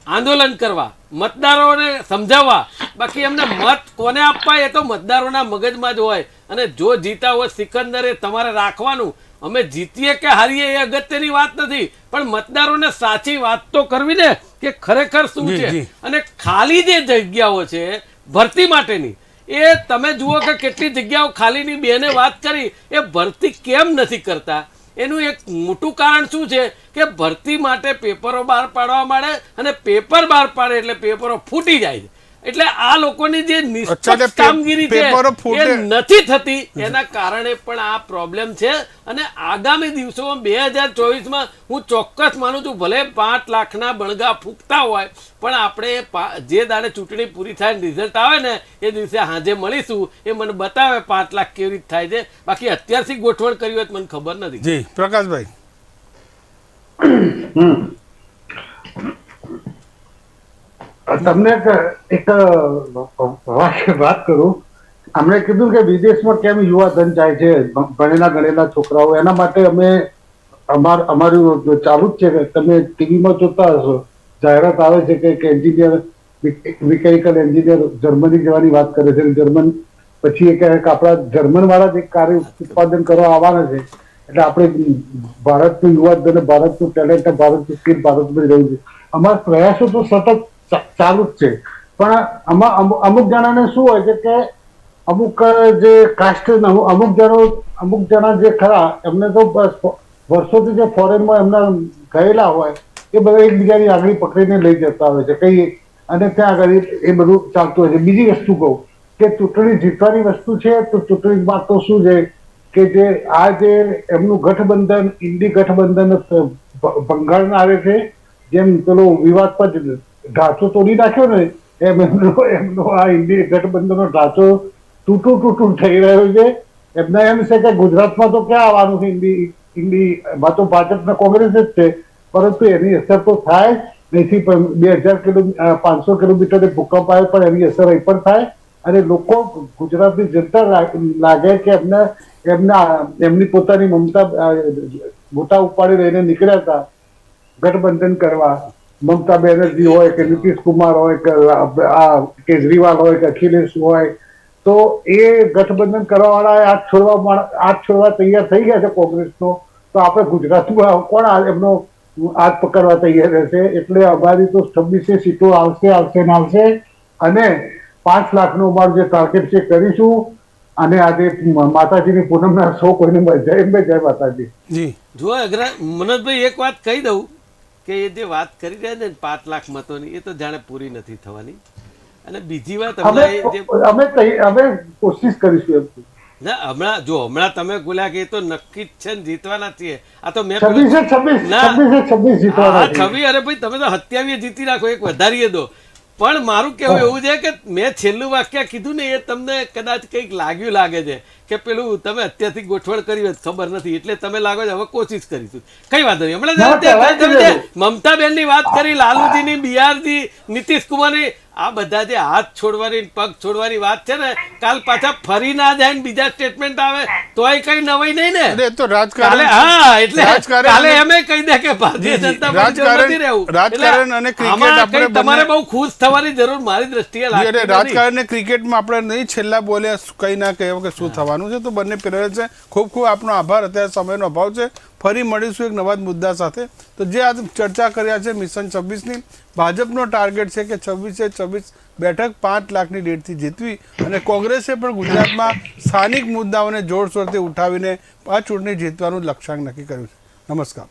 આંદોલન કરવા, મતદારોને સમજાવવા, બાકી એમને મત કોને આપવા એ તો મતદારોના મગજમાં જ હોય. અને જો જીતા હોય સિકંદર એ તમારે રાખવાનું. અમે જીતીએ કે હારીએ એ અગત્યની વાત નથી, પણ મતદારોને સાચી વાત તો કરવી ને કે ખરેખર શું છે. અને ખાલી જે જગ્યાઓ છે ભરતી માટેની, એ તમે જુઓ કે કેટલી જગ્યાઓ ખાલીની બેને વાત કરી, એ ભરતી કેમ નથી કરતા? એનું એક મોટું કારણ શું છે કે ભરતી માટે પેપરો બહાર પાડવા માંડે અને પેપર બહાર પાડે એટલે પેપરો ફૂટી જાય છે. એટલે આ લોકોની જે નિષ્પક્ષ કામગીરી છે એ નથી થતી, એના કારણે પણ આ પ્રોબ્લેમ છે. અને આગામી દિવસોમાં 2024માં હું ચોક્કસ માનું છું, ભલે 5 લાખના બણગા ફૂંકતા હોય, પણ આપણે જે દાડે ચૂંટણી પૂરી થાય રિઝલ્ટ આવે ને એ દિવસે હાજે મળીશું, એ મને બતાવે 5 લાખ કેવી રીતે થાય છે. બાકી અત્યારથી ગોઠવણ કરી હોય તો મને ખબર નથી. જી પ્રકાશભાઈ, તમને એક વાત કરું. અમને કીધું કે વિદેશમાં કેમ યુવા ધન જાય છે, ભણેલા ગણેલા છોકરાઓ, એના માટે અમે અમારું ચાલુ જ છે કે તમે ટીવીમાં જોતા હશો, જાહેરાત આવે છે કે એન્જિનિયર, મિકેનિકલ એન્જિનિયર જર્મની જવાની વાત કરે છે. જર્મન પછી એ કહે કે આપણા જર્મન વાળા જ એક કાર્ય ઉત્પાદન કરવા આવવાના છે, એટલે આપણે ભારતનું યુવા ધન, ભારતનું ટેલેન્ટ, ભારતનું સ્કિલ ભારતમાં રહ્યું છે. અમારા પ્રયાસો તો સતત ચાલુ જ છે, પણ આમાં અમુક જણાને શું હોય છે કે અમુક જે કાસ્ટ, અમુક જણા જે ખરા એમને તો વર્ષોથી જે ફોરેનમાં એમના ગયેલા હોય એ બધા એકબીજાની આગળ પકડીને લઈ જતા હોય છે કઈ, અને ત્યાં આગળ એ બધું ચાલતું હોય છે. બીજી વસ્તુ કહું કે ચૂંટણી જીતવાની વસ્તુ છે, તો ચૂંટણીમાં તો શું છે કે જે આ જે એમનું ગઠબંધન, ઇન્ડી ગઠબંધન બંગાળમાં આવે છે, જેમ પેલો વિવાદ પર ઢાંચો તોડી નાખ્યો ને એમ એમનો આ ઇન્ડી ગઠબંધનનો ઢાંચો તૂટું થઈ રહ્યો છે. એમને એમ છે કે ગુજરાતમાં તો ક્યાં આવવાનું છે, ઇન્ડીમાં તો ભાજપ ને કોંગ્રેસ જ છે, પરંતુ એની અસર તો થાય નથી. 500 કિલોમીટરે ભૂકંપ આવે પણ એની અસર અહીં પણ થાય અને લોકો ગુજરાતની જનતા લાગે કે એમની પોતાની મોટા ઉપાડી લઈને નીકળ્યા હતા ગઠબંધન કરવા. મમતા બેનર્જી હોય કે નીતિશ કુમાર હોય કે કેજરીવાલ હોય કે અખિલેશ હોય, તો એ ગઠબંધન કરવા વાળા હાથ છોડવા તૈયાર થઈ ગયા છે કોંગ્રેસનો. તો આપણે ગુજરાતમાં કોણ એમનો હાથ પકડવા તૈયાર રહેશે? એટલે અમારી તો 26 સીટો આવશે અને 5 લાખનો અમારું જે ટાર્ગેટ છે કરીશું. અને આજે માતાજીની પૂનમના સૌ કોઈને જય માતાજી. જી જો મનોજભાઈ એક વાત કહી દઉં કે એ જે વાત કરી રહ્યા ને 5 લાખ મતોની, એ તો જાણે પૂરી નથી થવાની. અને બીજી વાત અમે કોશિશ કરીશું. ના હમણાં તમે બોલ્યા કે એ તો નક્કી જ છે ને જીતવાના છીએ. આ તો મેં 26 જીતવાના. 26 અરે ભાઈ તમે તો 27 જીતી રાખો, એક વધારીએ દો. પણ મારું કહેવું એવું છે કે મેં છેલ્લું વાક્ય કીધું ને એ તમને કદાચ કંઈક લાગે છે કે પેલું તમે અત્યારથી ગોઠવણ કરી હોય ખબર નથી, એટલે તમે લાગો છો હવે કોશિશ કરીશું. કઈ વાંધો નહીં. હમણાં મમતા બેન ની વાત કરી, લાલુજીની, બિહારજી, નીતિશ કુમારની, આ બધા જે હાથ છોડવાની પગ છોડવાની વાત છે ને, કાલ પાછા ફરી ના જાય ને બીજા સ્ટેટમેન્ટ આવે તોય કઈ નવાઈ નહીં ને. તો રાજકારણ, હા, એટલે કાલે એમ કહી દે કે ભારતીય જનતા પાર્ટી નથી રહેવું. રાજકારણ અને ક્રિકેટ આપણે તમારે બહુ ખુશ થવાની જરૂર મારી દ્રષ્ટિએ લાગે. રાજકારણ અને ક્રિકેટમાં આપણે નહીં છેલ્લા બોલ્યા કઈ ના કહ્યું કે શું થવાનું છે, તો બંને પહેરે છે. ખૂબ ખૂબ આપનો આભાર. અત્યારે સમયનો અભાવ છે. ફરી મળીશું એક નવા મુદ્દા સાથે. તો જે આ ચર્ચા કર્યા છે મિશન 26ની, ભાજપનો ટાર્ગેટ છે કે 26 બેઠક 5 લાખની લીડથી જીતવી, અને કોંગ્રેસે પણ ગુજરાતમાં સ્થાનિક મુદ્દાઓને જોરશોરથી ઉઠાવીને આ ચૂંટણી જીતવાનું લક્ષ્યાંક નક્કી કર્યું છે. નમસ્કાર.